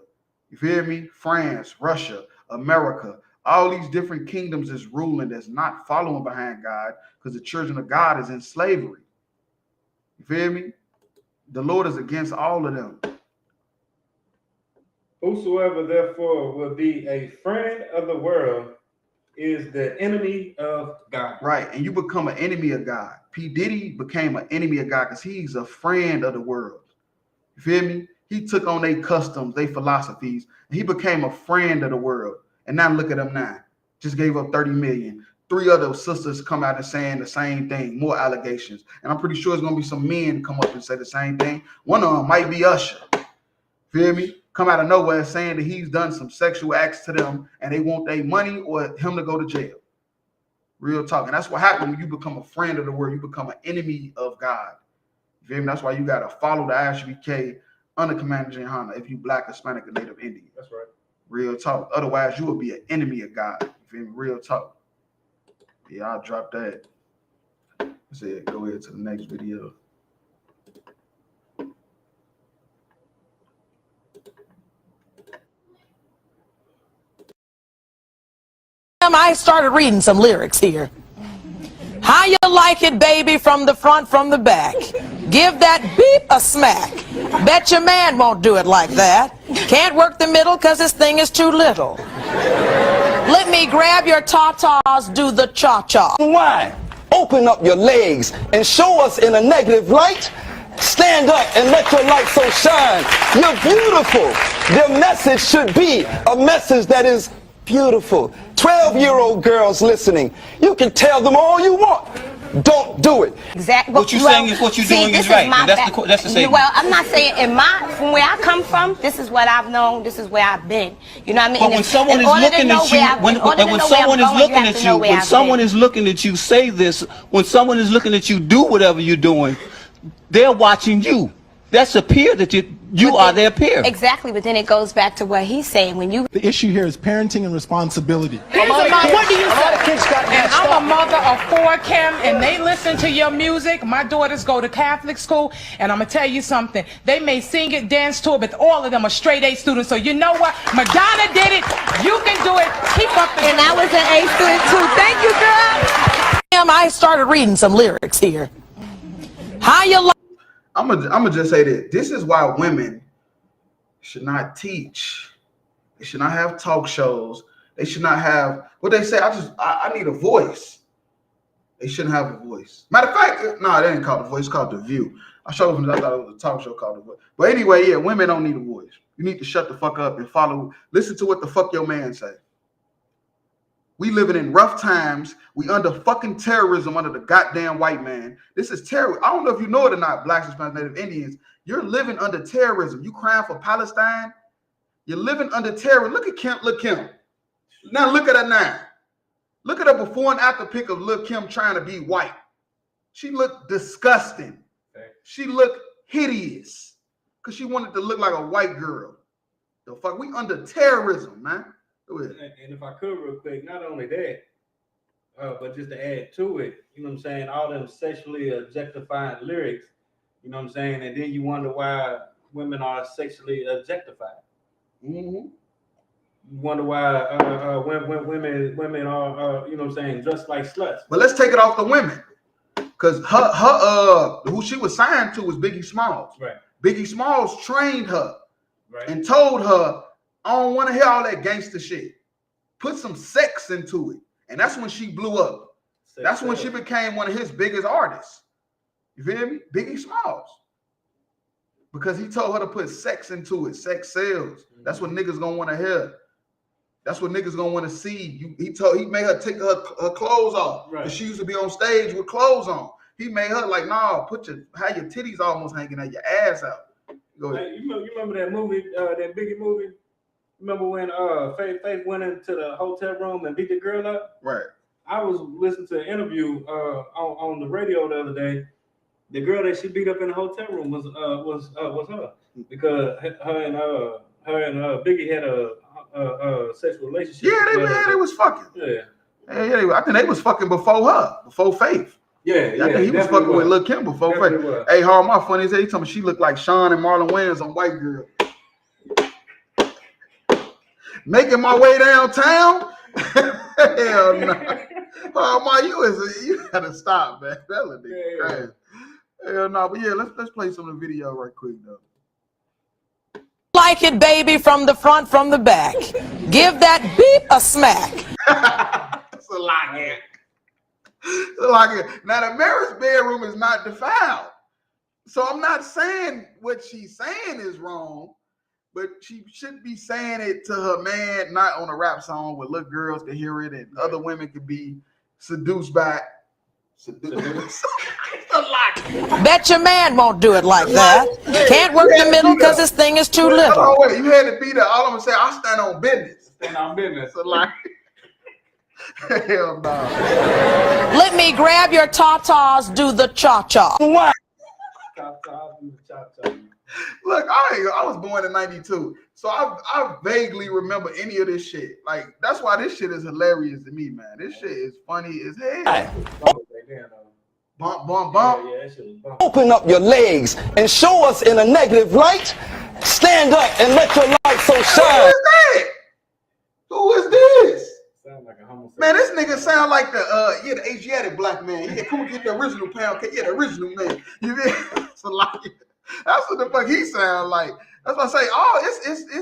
You feel me? France, Russia, America. All these different kingdoms is ruling that's not following behind God, because the children of God is in slavery. You feel me? The Lord is against all of them. Whosoever therefore will be a friend of the world is the enemy of God. Right, and you become an enemy of God. P. Diddy became an enemy of God because he's a friend of the world. You feel me? He took on their customs, their philosophies, and he became a friend of the world. And now look at him now. Just gave up 30 million. 3 other sisters come out and saying the same thing, more allegations. And I'm pretty sure there's going to be some men come up and say the same thing. One of them might be Usher. Feel me? Come out of nowhere saying that he's done some sexual acts to them and they want their money or him to go to jail. Real talk. And that's what happens when you become a friend of the world. You become an enemy of God. You feel me? That's why you got to follow the ISBK under Commander Jehana if you Black, Hispanic, or Native Indian. That's right. Real talk. Otherwise, you will be an enemy of God. You feel me? Real talk. Yeah, I'll drop that. Let's see. Go ahead to the next video. I started reading some lyrics here. How you like it, baby, from the front, from the back? Give that beep a smack. Bet your man won't do it like that. Can't work the middle because this thing is too little. Let me grab your tatas, do the cha-cha. Why? Open up your legs and show us in a negative light. Stand up and let your light so shine. You're beautiful. The message should be a message that is beautiful. 12-year-old girls listening, you can tell them all you want. Don't do it. Exactly. What you're saying is what you're doing is right. That's the statement. Well, I'm not saying from where I come from, this is what I've known, this is where I've been. You know what I mean? But when someone is looking at you, when someone is looking at you, say this, when someone is looking at you, do whatever you're doing, they're watching you. That's a peer that you are their peer. Exactly, but then it goes back to what he's saying. When you The issue here is parenting and responsibility. Here's a mother, what do you say? And I'm a mother of 4, Kim, and they listen to your music. My daughters go to Catholic school, and I'm going to tell you something. They may sing it, dance to it, but all of them are straight A students. So you know what? Madonna did it. You can do it. Keep up the... And I was an A student too. Thank you, girl. I started reading some lyrics here. How you like... I'm gonna just say that this is why women should not teach. They should not have talk shows. They should not have what they say. I need a voice. They shouldn't have a voice. Matter of fact, no, they didn't call it a voice. It's called The View. I thought it was a talk show called The Voice. But anyway, yeah, women don't need a voice. You need to shut the fuck up and listen to what the fuck your man say. We living in rough times. We under fucking terrorism under the goddamn white man. This is terror. I don't know if you know it or not, Blacks, Hispanics, Native Indians. You're living under terrorism. You crying for Palestine. You're living under terror. Look at Kim. Look Kim. Now look at her now. Look at a before and after pic of Lil Kim trying to be white. She looked disgusting. She looked hideous because she wanted to look like a white girl. The fuck, we under terrorism, man. And if I could real quick, not only that, but just to add to it, you know what I'm saying, all them sexually objectifying lyrics, you know what I'm saying, and then you wonder why women are sexually objectified. Mm-hmm. You wonder why women are, you know what I'm saying, dressed like sluts. But let's take it off the women, because her who she was signed to was Biggie Smalls. Right. Biggie Smalls trained her and told her, I don't want to hear all that gangster shit. Put some sex into it. And that's when she blew up. That's when she became one of his biggest artists. You feel me? Biggie Smalls. Because he told her to put sex into it. Sex sells. That's what niggas gonna want to hear. That's what niggas gonna want to see. He made her take her clothes off. Right. She used to be on stage with clothes on. He made her like, nah, have your titties almost hanging out, your ass out. Go ahead. Hey, you remember that movie, that Biggie movie? Remember when Faith went into the hotel room and beat the girl up? Right. I was listening to an interview on the radio the other day. The girl that she beat up in the hotel room was her, because her and Biggie had a sexual relationship. Yeah, they was fucking. Yeah. I think they was fucking before her, before Faith. Yeah, I think he was fucking with Lil Kim before Faith. Hey, Hard, my funny as hell. He told me she looked like Sean and Marlon Wayans on White Girl. Making my way downtown? Hell no. Oh, you gotta stop, man. That would be crazy. Hell no, but yeah, let's play some of the video right quick though. Like it, baby, from the front, from the back. Give that beep a smack. It's a lot, man. Now the marriage bedroom is not defiled. So I'm not saying what she's saying is wrong. But she should be saying it to her man, not on a rap song where little girls can hear it and other women could be seduced by it. Bet your man won't do it like that. Can't work the middle because this thing is too little. Oh, wait, you had to be there. All I'm gonna say, I stand on business. Stand on business. So hell no. Let me grab your tatas, do the cha-cha. What? Look, I was born in 92, so I vaguely remember any of this shit. Like, that's why this shit is hilarious to me, man. This shit is funny as hell. Bump, bump, bump. Open up your legs and show us in a negative light. Stand up and let your light so shine. Who is that? Who is this? Sound like a homosexual. Man, this nigga sound like the Asiatic black man. Yeah, come get the original pound cake. Yeah, the original man. You feel? That's what the fuck he sound like. That's what I say. Oh,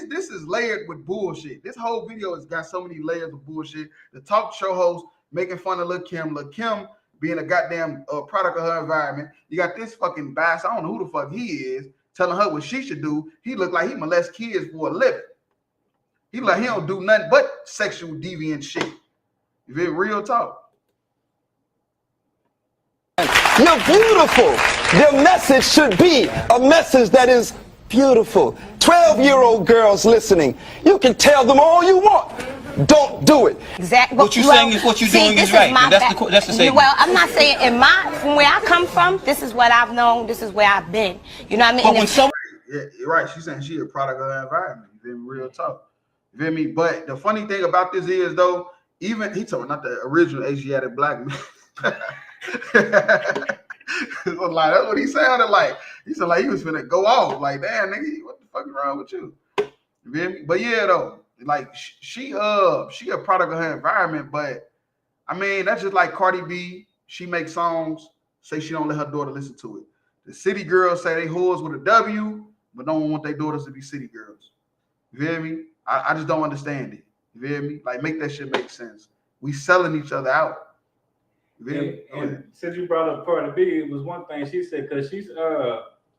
this is layered with bullshit. This whole video has got so many layers of bullshit. The talk show host making fun of Lil Kim being a goddamn product of her environment. You got this fucking bass, I don't know who the fuck he is, telling her what she should do. He look like he molests kids for a living. He like he don't do nothing but sexual deviant shit. You feel real talk? You're beautiful. Your message should be a message that is beautiful. 12-year-old girls listening, you can tell them all you want. Don't do it. Exactly. What you're saying is what you're doing is right. That's the statement. Well, I'm not saying from where I come from, this is what I've known, this is where I've been. You know what I mean? But when yeah, you're right. She's saying she's a product of her environment. You feel me? Real talk. You feel me? But the funny thing about this is though, even he told me not the original Asiatic black man. So like, that's what he sounded like. He sounded like he was finna go off. Like, damn, nigga, what the fuck is wrong with you? You feel me? But yeah, though, like she a product of her environment. But I mean, that's just like Cardi B. She makes songs, say she don't let her daughter listen to it. The city girls say they whores with a W, but don't want their daughters to be city girls. You feel me? I just don't understand it. You feel me? Like, make that shit make sense. We selling each other out. And since you brought up Cardi B, it was one thing she said, because she's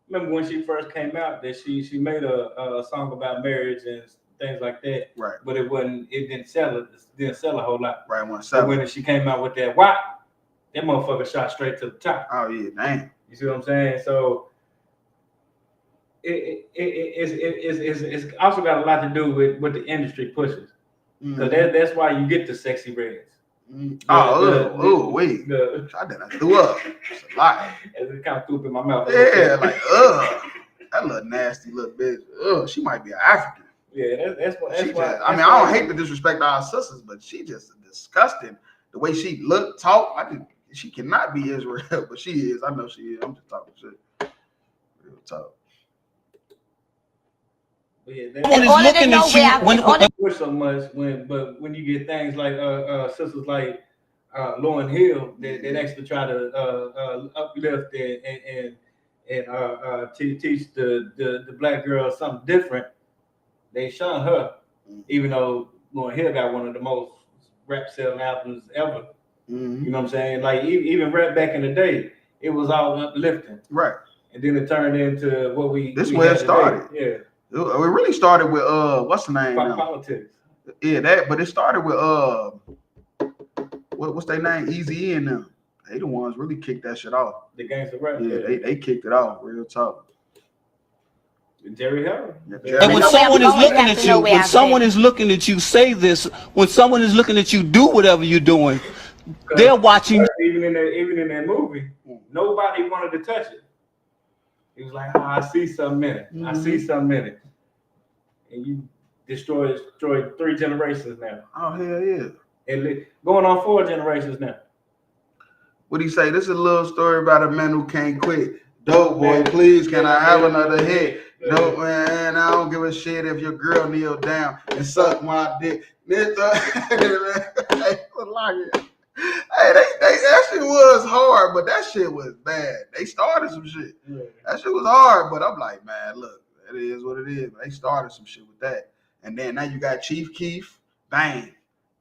remember when she first came out that she made a song about marriage and things like that. Right. But it didn't sell a whole lot. Right. So when she came out with that WAP, that motherfucker shot straight to the top. Oh yeah, damn. You see what I'm saying? So it's also got a lot to do with what the industry pushes. Because that's why you get the sexy reds. Wait. I did. I threw up. It's a lot. It kind of threw up in my mouth. Yeah, like, that little nasty little bitch. She might be an African. Yeah, that's why. I mean, I don't hate to disrespect our sisters, but she just disgusting. The way she look, talk. She cannot be Israel, but she is. I know she is. I'm just talking shit. Real talk. One is looking at you when so much but when you get things like sisters like Lauryn Hill that actually try to uplift and teach the black girl something different, they shun her, even though Lauryn Hill got one of the most rap selling albums ever. Mm-hmm. You know what I'm saying? Like even rap back in the day, it was all uplifting, right? And then it turned into what we. This is where it started. Yeah. It really started with what's the name? Politics. Yeah, that. But it started with what's their name? Eazy-E and them. They the ones really kicked that shit off. The gangster rap. Yeah, they kicked it off. Real talk. Jerry Heller. And when someone is looking at you, when someone is looking at you say this, when someone is looking at you do whatever you're doing, they're watching. Even in that movie, nobody wanted to touch it. He was like, I see something in it. I see something in it. And you destroyed 3 generations now. Oh, hell yeah. And going on 4 generations now. What do you say? This is a little story about a man who can't quit. Dope boy, please, can I have another hit? Dope man, I don't give a shit if your girl kneel down and suck my dick. Hey, that shit was hard, but that shit was bad. They started some shit. Yeah. That shit was hard, but I'm like, man, look, it is what it is. But they started some shit with that. And then now you got Chief Keef, bang,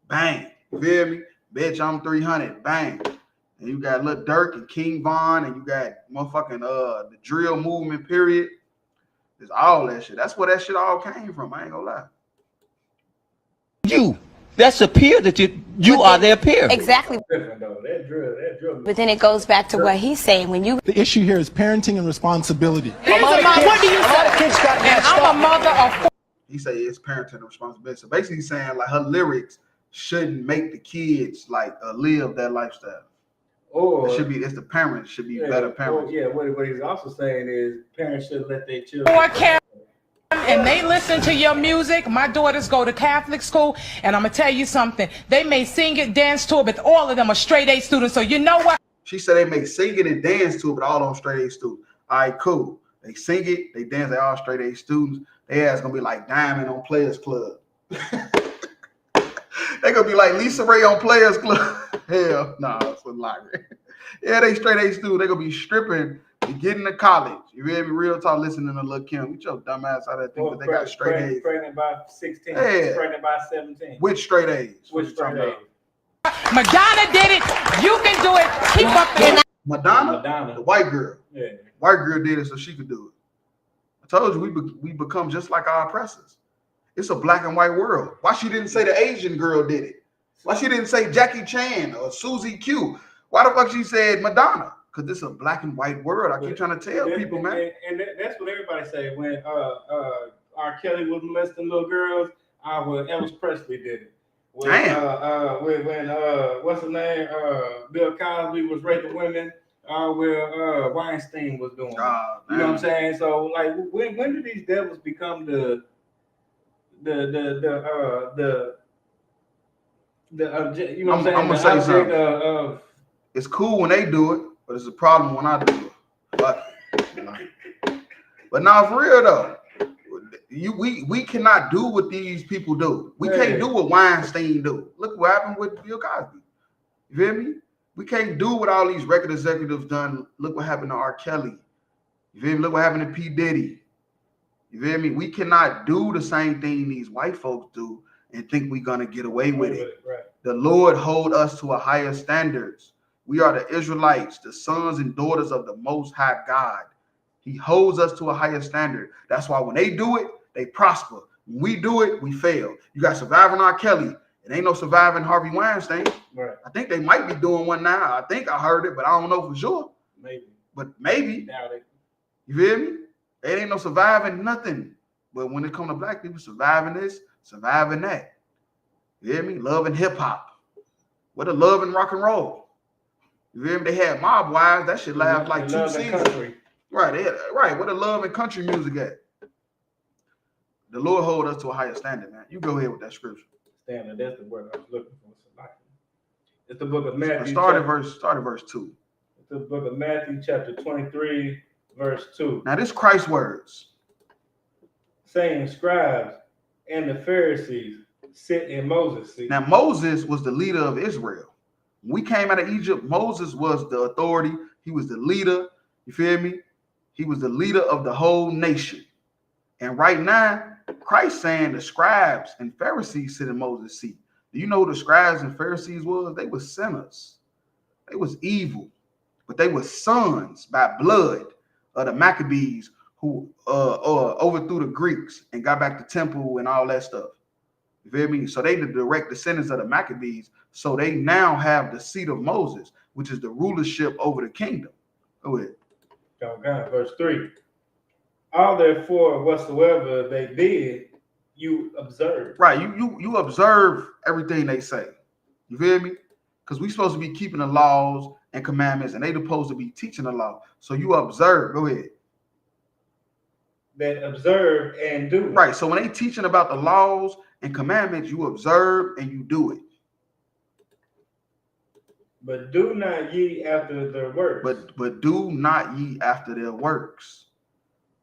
bang. You feel me? Bitch, I'm 300, bang. And you got Lil Durk and King Von, and you got motherfucking the drill movement, period. There's all that shit. That's where that shit all came from. I ain't gonna lie. That's a peer that you are their peer. Exactly. That drill. But then it goes back to what he's saying. When you The issue here is parenting and responsibility. What do you say? And I'm a mother of 4. He say it's parenting and responsibility. So basically he's saying like her lyrics shouldn't make the kids like live that lifestyle. Or it's the parents should be better parents. What he's also saying is parents should let their children. And they listen to your music. My daughters go to Catholic school, and I'm gonna tell you something. They may sing it, dance to it, but all of them are straight A students. So you know what? She said they may sing it and dance to it, but all them straight A students. All right, cool. They sing it, they dance. They all straight A students. They ass gonna be like Diamond on Players Club. They gonna be like Lisa Ray on Players Club. Hell, nah, it's a lie. Yeah, they straight A students. They gonna be stripping. Getting to college, you hear me? Real talk, listening to Lil' Kim. Get your dumb ass out of that thing that they got straight A's. Pregnant by 16, pregnant by 17. Which straight A's? Which straight A's? Madonna did it. You can do it. Keep up the Madonna, the white girl. Yeah. White girl did it so she could do it. I told you we become just like our oppressors. It's a black and white world. Why she didn't say the Asian girl did it? Why she didn't say Jackie Chan or Susie Q? Why the fuck she said Madonna? Because this is a black and white world. I keep trying to tell people, man. And that's what everybody say. When R. Kelly was molesting little girls, Elvis Presley did it. When, what's his name? Bill Cosby was raping women. Weinstein was doing. You know what I'm saying? So like, when do these devils become the you know what I'm saying? I'm gonna say something. It's cool when they do it. But it's a problem when I do it. But now for real though, we cannot do what these people do. We can't do what Weinstein do. Look what happened with Bill Cosby. You feel me? We can't do what all these record executives done. Look what happened to R. Kelly. You feel me? Look what happened to P. Diddy. You feel me? We cannot do the same thing these white folks do and think we're gonna get away with it. Right. The Lord hold us to a higher standards. We are the Israelites, the sons and daughters of the Most High God. He holds us to a higher standard. That's why when they do it, they prosper. When we do it, we fail. You got surviving R. Kelly. It ain't no surviving Harvey Weinstein. Right. I think they might be doing one now. I think I heard it, but I don't know for sure. Maybe. But maybe. Doubt it. You feel me? It ain't no surviving nothing. But when it comes to black people, surviving this, surviving that. You hear me? Loving hip hop. What a love and rock and roll. You feel me? They had Mob Wives. That shit lasted like 2 seasons. Right. What a love and country music at. The Lord hold us to a higher standard, man. You go ahead with that scripture. Standard. That's the word I was looking for. It's the book of Matthew. Start at verse 2. It's the book of Matthew, chapter 23, verse 2. Now this Christ's words. Saying, scribes and the Pharisees sit in Moses' seat. Now Moses was the leader of Israel. When we came out of Egypt, Moses was the authority. He was the leader. You feel me? He was the leader of the whole nation. And right now, Christ saying the scribes and Pharisees sit in Moses' seat. Do you know who the scribes and Pharisees was? They were sinners. They was evil. But they were sons by blood of the Maccabees who overthrew the Greeks and got back the temple and all that stuff. You feel me? So they the direct descendants of the Maccabees. So they now have the seat of Moses, which is the rulership over the kingdom. Go ahead. Okay, verse 3. All therefore whatsoever they did, you observe. Right. You observe everything they say. You feel me? Because we're supposed to be keeping the laws and commandments, and they supposed to be teaching the law. So you observe. Go ahead. That observe and do. Right. So when they teaching about the laws and commandments, you observe and you do it. But do not ye after their works. But do not ye after their works.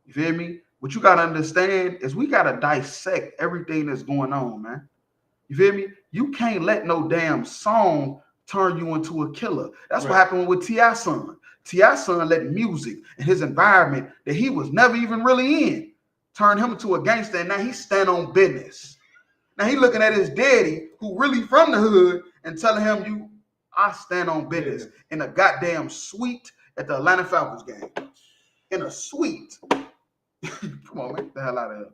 You feel me? What you gotta understand is we gotta dissect everything that's going on, man. You feel me? You can't let no damn song turn you into a killer. That's what happened with T.I.'s son. T.I.'s son let music and his environment that he was never even really in turn him into a gangster, and now he stand on business. Now he looking at his daddy, who really from the hood, and telling him, I stand on business in a goddamn suite at the Atlanta Falcons game. In a suite. Come on, man. Get the hell out of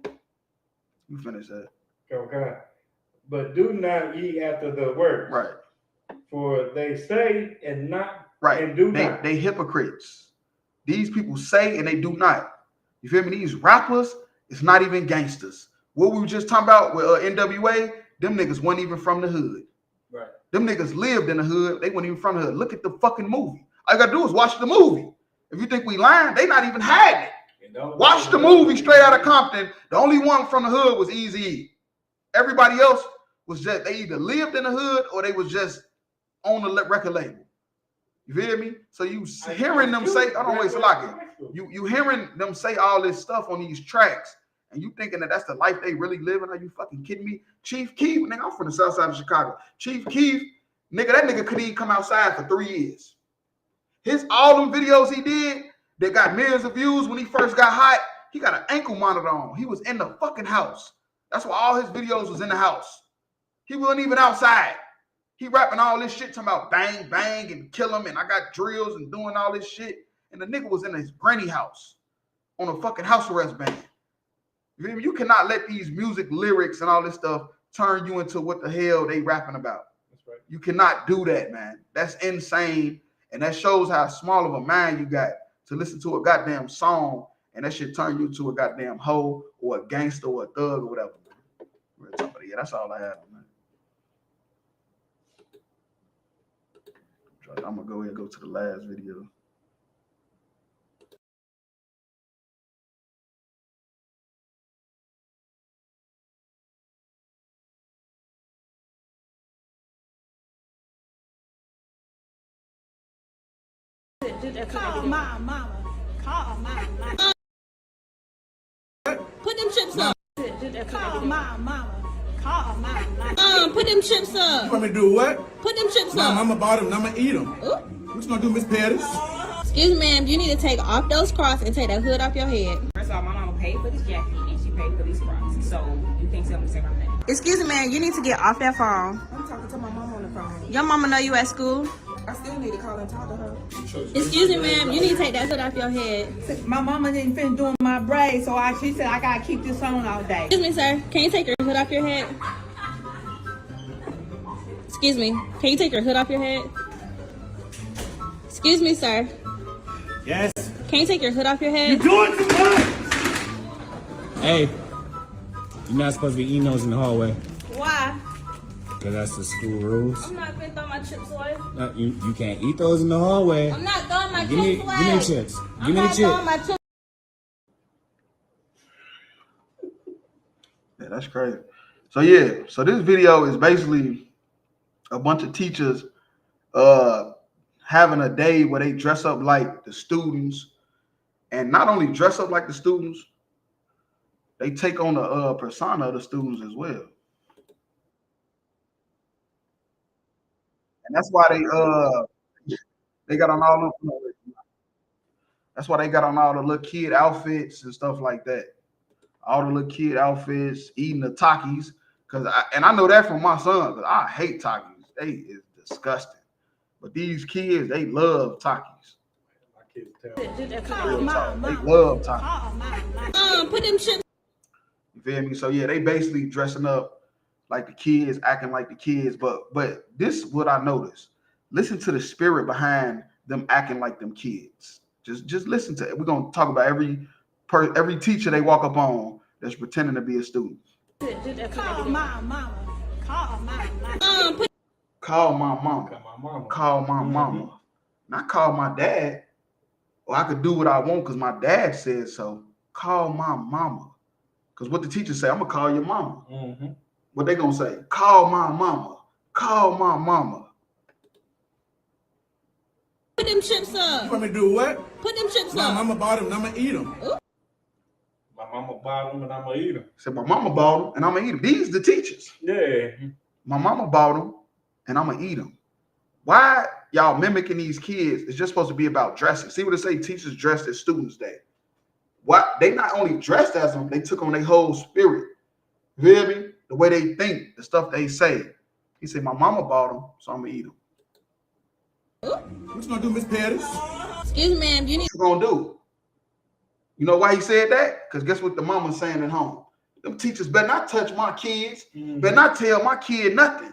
here. You finish that. Okay. But do not ye after the works. Right. For they say and not right. and do not. They hypocrites. These people say and they do not. You feel me? These rappers, it's not even gangsters. What we were just talking about with NWA, them niggas weren't even from the hood. Right. Them niggas lived in the hood. They weren't even from the hood. Look at the fucking movie. All you gotta do is watch the movie. If you think we lying, they not even hiding it. Watch the movie Straight Outta Compton. The only one from the hood was Eazy-E. Everybody else was just, they either lived in the hood or they was just on the record label. You feel me? So you hearing them say, I don't wait to lock it. You hearing them say all this stuff on these tracks, and you thinking that that's the life they really living? Are you fucking kidding me? Chief Keef, nigga, I'm from the south side of Chicago. Chief Keef, nigga, that nigga couldn't even come outside for 3 years. All them videos he did that got millions of views when he first got hot, he got an ankle monitor on. He was in the fucking house. That's why all his videos was in the house. He wasn't even outside. He rapping all this shit, talking about bang, bang, and kill him, and I got drills and doing all this shit. And the nigga was in his granny house on a fucking house arrest ban. You cannot let these music lyrics and all this stuff turn you into what the hell they rapping about. That's right. You cannot do that, man. That's insane. And that shows how small of a mind you got to listen to a goddamn song and that shit turn you to a goddamn hoe or a gangster or a thug or whatever. Yeah, that's all I have, man. I'm gonna go ahead and go to the last video. Call my mama. Call my mama. Put them chips up. Call my mama. Call my mama. Put them chips up. You want me to do what? Put them chips now, up. Mama bought them. Now I'm going to eat them. Ooh. What you going to do, Miss Pettis? Excuse me, ma'am. You need to take off those Crocs and take that hood off your head. First of all, my mama paid for this jacket and she paid for these Crocs. So you can't tell me to take my money. Excuse me, ma'am. You need to get off that phone. I'm talking to my mama on the phone. Your mama know you at school? I still need to call and talk to her. Excuse me, ma'am. You need to take that hood off your head. My mama didn't finish doing my braids, so she said I gotta keep this on all day. Excuse me, sir. Can you take your hood off your head? Excuse me. Can you take your hood off your head? Excuse me, sir. Yes. Can you take your hood off your head? You're doing too much. Hey, you're not supposed to be eating those in the hallway. Why? Because that's the school rules. I'm not gonna throw my chips away. No, you can't eat those in the hallway. I'm not throwing my Give me chips away. Give me the chips. Give me the I'm not throwing chips. my chips. Yeah, that's crazy. So yeah, so this video is basically a bunch of teachers having a day where they dress up like the students, and not only dress up like the students, they take on the persona of the students as well. And that's why they got on all the, that's why they got on all the little kid outfits and stuff like that. All the little kid outfits, eating the Takis. And I know that from my son, because I hate Takis. They is disgusting. But these kids, they love Takis. Call mom. They love Takis. Put them chips. You feel me? So yeah, they basically dressing up like the kids, acting like the kids. But this is what I noticed. Listen to the spirit behind them acting like them kids. Just listen to it. We're gonna talk about every teacher they walk up on that's pretending to be a student. Call my mama. Call my mama. Call my mama. Call my mama. Not call my dad. Or I could do what I want because my dad said so. Call my mama. Because what the teacher say, I'm gonna call your mama. What they gonna say? Call my mama. Call my mama. Put them chips up. You want me to do what? Put them chips My up. mama bought them and I'm going to eat them. My mama bought them and I'm gonna eat them. Said my mama bought them and I'm gonna eat them. These the teachers. Yeah. My mama bought them and I'm gonna eat them. Why y'all mimicking these kids? It's just supposed to be about dressing. See what it say? Teachers dressed as students day. What they not only dressed as them, they took on their whole spirit. You feel me? The way they think, the stuff they say. He said, my mama bought them, so I'm gonna eat them. What you gonna do, Miss Pettis? Excuse me, ma'am. You need. What you gonna do? You know why he said that? Because guess what the mama's saying at home? Them teachers better not touch my kids. Better not tell my kid nothing.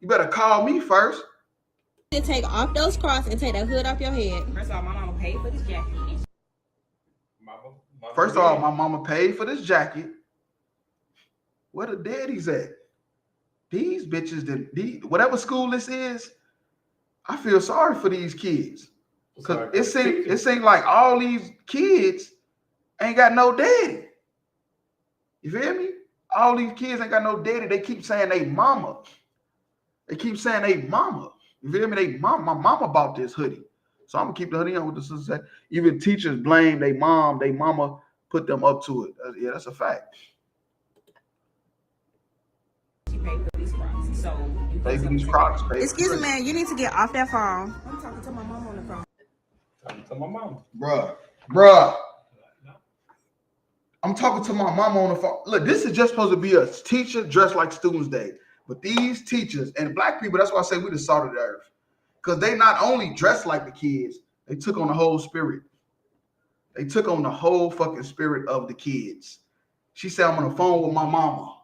You better call me first. To take off those cross and take that hood off your head. First of all, my mama paid for this jacket. First of all, my mama paid for this jacket. Where the daddies at? These bitches, whatever school this is, I feel sorry for these kids. Because it seems like all these kids ain't got no daddy. You feel me? All these kids ain't got no daddy. They keep saying they mama. They keep saying they mama. You feel me? My mama bought this hoodie. So I'm gonna keep the hoodie on with the sister said. Even teachers blame they mama put them up to it. Yeah, that's a fact. She paid for these Crocs. So you Pay for these Crocs. Excuse me, man. You need to get off that phone. I'm talking to my mom on the phone. Talking to my mama. Bruh. I'm talking to my mama on the phone. Look, this is just supposed to be a teacher dressed like Students Day. But these teachers and black people, that's why I say we the salt of the earth. Because they not only dress like the kids, they took on the whole spirit. They took on the whole fucking spirit of the kids. She said, I'm on the phone with my mama.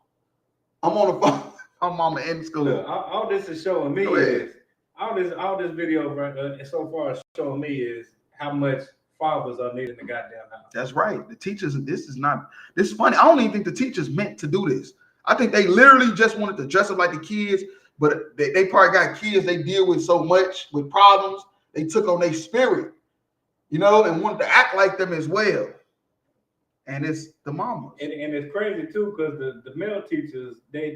I'm on the phone with my mama in school. Look, all this is showing me is, all this video so far is showing me is how much fathers are needed in the goddamn house. That's right. The teachers, this is funny. I don't even think the teachers meant to do this. I think they literally just wanted to dress up like the kids, but they probably got kids they deal with so much with problems. They took on their spirit, and wanted to act like them as well. And it's the mamas. And it's crazy too, because the male teachers, they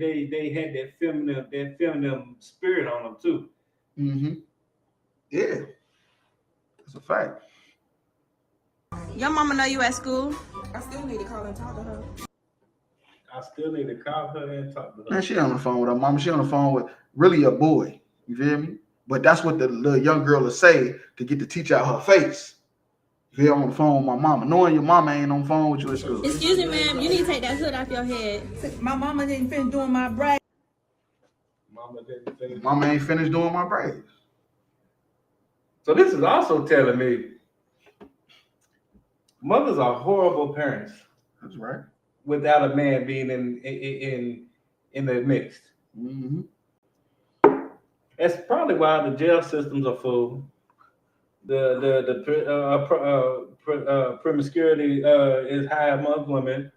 had that feminine spirit on them too. Mm-hmm. Yeah. That's a fact. Your mama know you at school. I still need to call and talk to her. I still need to call her and talk to her. Man, she on the phone with her mama. She on the phone with really a boy. You feel me? But that's what the little young girl will say to get the teacher out her face. You feel on the phone with my mama. Knowing your mama ain't on the phone with you at school. Excuse me, ma'am. You need to take that hood off your head. My mama didn't finish doing my braids. Mama ain't finished doing my braids. So this is also telling me mothers are horrible parents. That's right. Without a man being in the mix. Mm-hmm. That's probably why the jail systems are full. The promiscuity is high among women.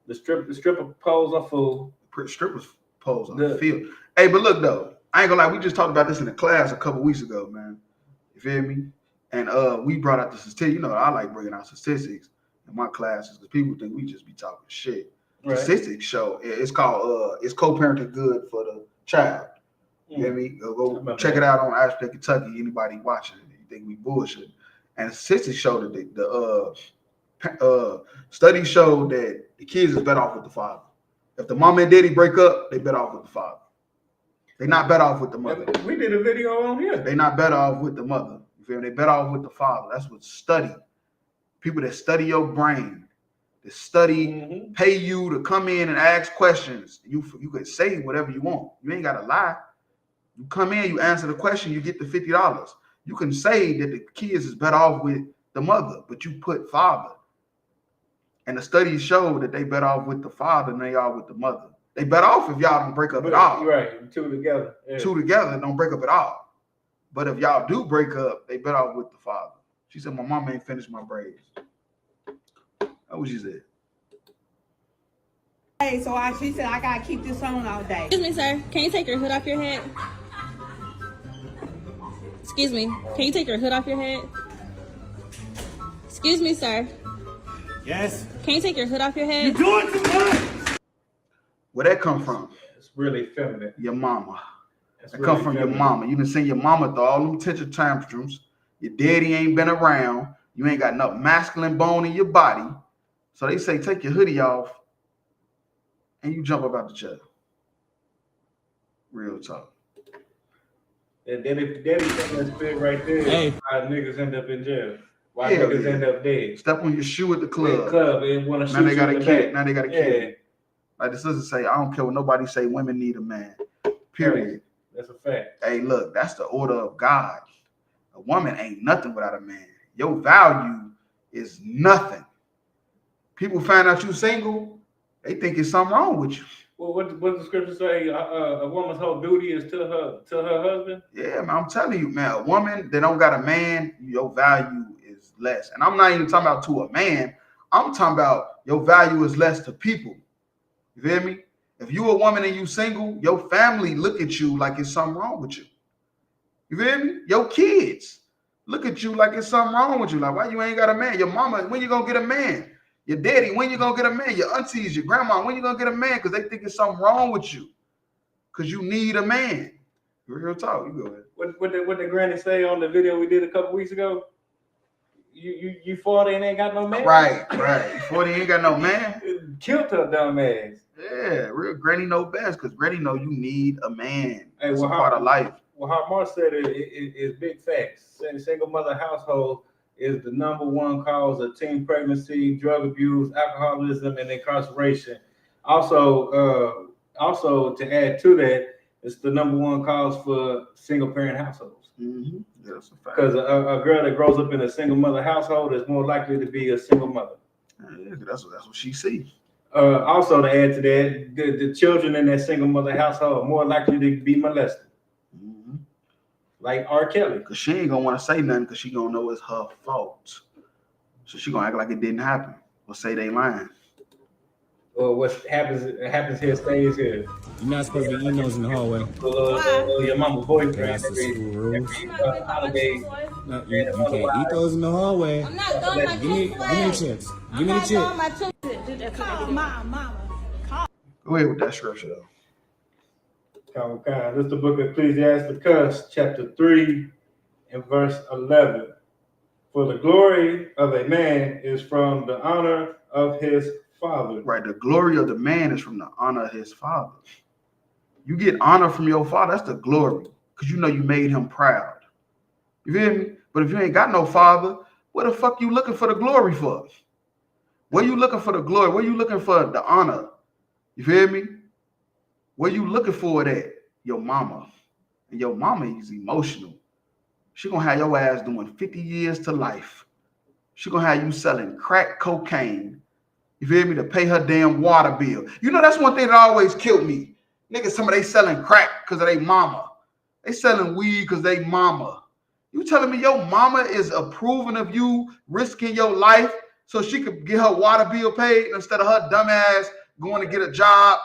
The stripper poles are full. Strippers pose on the field. Hey, but look though, I ain't gonna lie, we just talked about this in the class a couple weeks ago, man. You feel me? And we brought out the statistics. You know, I like bringing out statistics in my classes because people think we just be talking shit. Right. Statistics show it's called it's co-parenting good for the child. You feel me? Go check it out on Ashton, Kentucky. Anybody watching it, you think we bullshit? And statistics show that the studies show that the kids is better off with the father. If the mom and daddy break up, they better off with the father. They not better off with the mother. We did a video on here. They not better off with the mother. You feel me? They better off with the father. That's what study. People that study your brain, that study, pay you to come in and ask questions. You could say whatever you want. You ain't gotta lie. You come in, you answer the question, you get the $50. You can say that the kids is better off with the mother, but you put father. And the studies show that they better off with the father than they are with the mother. They better off if y'all don't break up at all. Right, two together. Yeah. Two together don't break up at all. But if y'all do break up, they better off with the father. She said, my mom ain't finished my braids. That's what she said. Hey, so she said, I gotta keep this on all day. Excuse me, sir. Can you take your hood off your head? Excuse me. Can you take your hood off your head? Excuse me, sir. Yes. Can you take your hood off your head? You're doing too much. Where that come from? It's really feminine. Your mama. That's That really come from feminine. your mama. You done seen your mama through all them tantrum tantrums. Your daddy ain't been around. You ain't got enough masculine bone in your body. So they say, take your hoodie off and you jump up out the chair. Real talk. And then if daddy taking that spit right there, why niggas end up in jail? Why Hell niggas yeah. end up dead? Step on your shoe at the club. They want to Now they got a in the kid. back. Now they got a kid. Like the sister say, I don't care what nobody say, women need a man. Period. Right. That's a fact. Hey, look, that's the order of God. A woman ain't nothing without a man. Your value is nothing. People find out you single, they think it's something wrong with you. Well, what does the scripture say? A woman's whole duty is to her husband. Yeah, man, I'm telling you, man, a woman that don't got a man, your value is less. And I'm not even talking about to a man. I'm talking about your value is less to people. You feel me? If you a woman and you single, your family look at you like it's something wrong with you. You feel me? Your kids look at you like it's something wrong with you. Like, why you ain't got a man? Your mama, when you gonna get a man? Your daddy, when you gonna get a man? Your aunties, your grandma, when you gonna get a man? Because they think it's something wrong with you. Because you need a man. Real talk. You go ahead. What the granny say on the video we did a couple weeks ago? You 40 and ain't got no man? Right. 40 ain't got no man. Killed her dumb ass. Yeah, real granny know best because granny know you need a man. Hey, It's a part of life. Well, how Mark said is big facts. Single mother household is the #1 cause of teen pregnancy, drug abuse, alcoholism, and incarceration. Also to add to that, it's the #1 cause for single parent households. Mm-hmm. Yeah, that's a fact. Because a girl that grows up in a single mother household is more likely to be a single mother. Yeah, that's what she sees. Also to add to that, the children in that single mother household are more likely to be molested. Mm-hmm. Like R. Kelly. Because she ain't going to want to say nothing because she going to know it's her fault. So she going to act like it didn't happen or say they lying. Or what happens here stays here. You're not supposed to be eating those in the hallway. Your mama's boyfriend. That's the school rules. Holiday. No, you can't eat those in the hallway. I'm not done my Give me the chips. Give me the chips. Call mama. Go ahead with that scripture though. This is the book of Ecclesiasticus, chapter 3, and verse 11. For the glory of a man is from the honor of his father. Right, the glory of the man is from the honor of his father. You get honor from your father, that's the glory, because you know you made him proud. You feel me? But if you ain't got no father, what the fuck you looking for the glory for? Where you looking for the glory? Where you looking for the honor? You feel me? Where you looking for it at? Your mama. And your mama is emotional. She gonna have your ass doing 50 years to life. She gonna have you selling crack cocaine. You feel me? To pay her damn water bill. You know, that's one thing that always killed me. Niggas, some of they selling crack because of their mama. They selling weed because they mama. You telling me your mama is approving of you risking your life so she could get her water bill paid instead of her dumb ass going to get a job?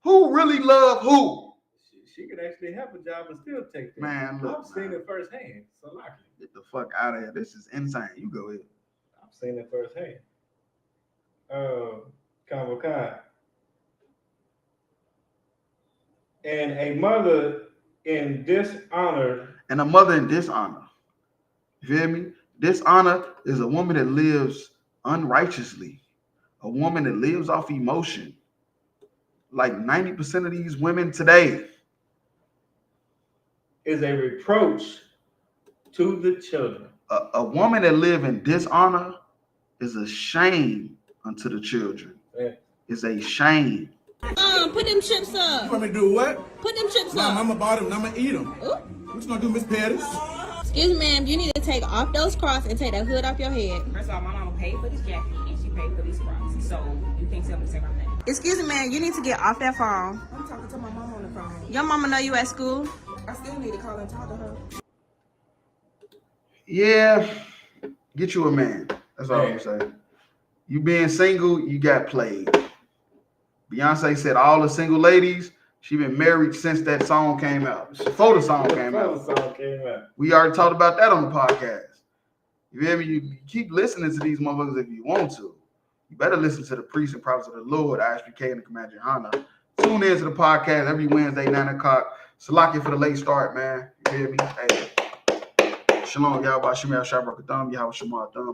Who really love who? She could actually have a job and still take that. Man, look, I've seen it firsthand. So lucky. Get the fuck out of here. This is insane. You go ahead. I've seen it firsthand. Convocat. And a mother in dishonor. And a mother in dishonor. You feel me? Dishonor is a woman that lives unrighteously. A woman that lives off emotion. Like 90% of these women today. Is a reproach to the children. A woman that lives in dishonor is a shame unto the children. Yeah. It's a shame. Put them chips up. You want me to do what? Put them chips Nah, up. Mama bought them. I'ma eat them. Ooh. What you gonna do, Miss Pettis? Excuse me, ma'am. You need to take off those Crocs and take that hood off your head. First of all, my mama paid for this jacket and she paid for these Crocs. So you can't tell me to say my name. Excuse me, ma'am. You need to get off that phone. I'm talking to my mama on the phone. Your mama know you at school. I still need to call and talk to her. Yeah, get you a man. That's all I'm saying. You being single, you got played. Beyonce said all the single ladies, she been married since that song came out. Before the song came out. We already talked about that on the podcast. You hear me? You keep listening to these motherfuckers if you want to. You better listen to the priests and prophets of the Lord, ISPK and the Commander Hana. Tune in to the podcast every Wednesday, 9 o'clock. Salakia for the late start, man. You hear me? Hey. Shalom, y'all. Bashim Yahweh Shabbat Thumb, Yahweh Shema Thumb.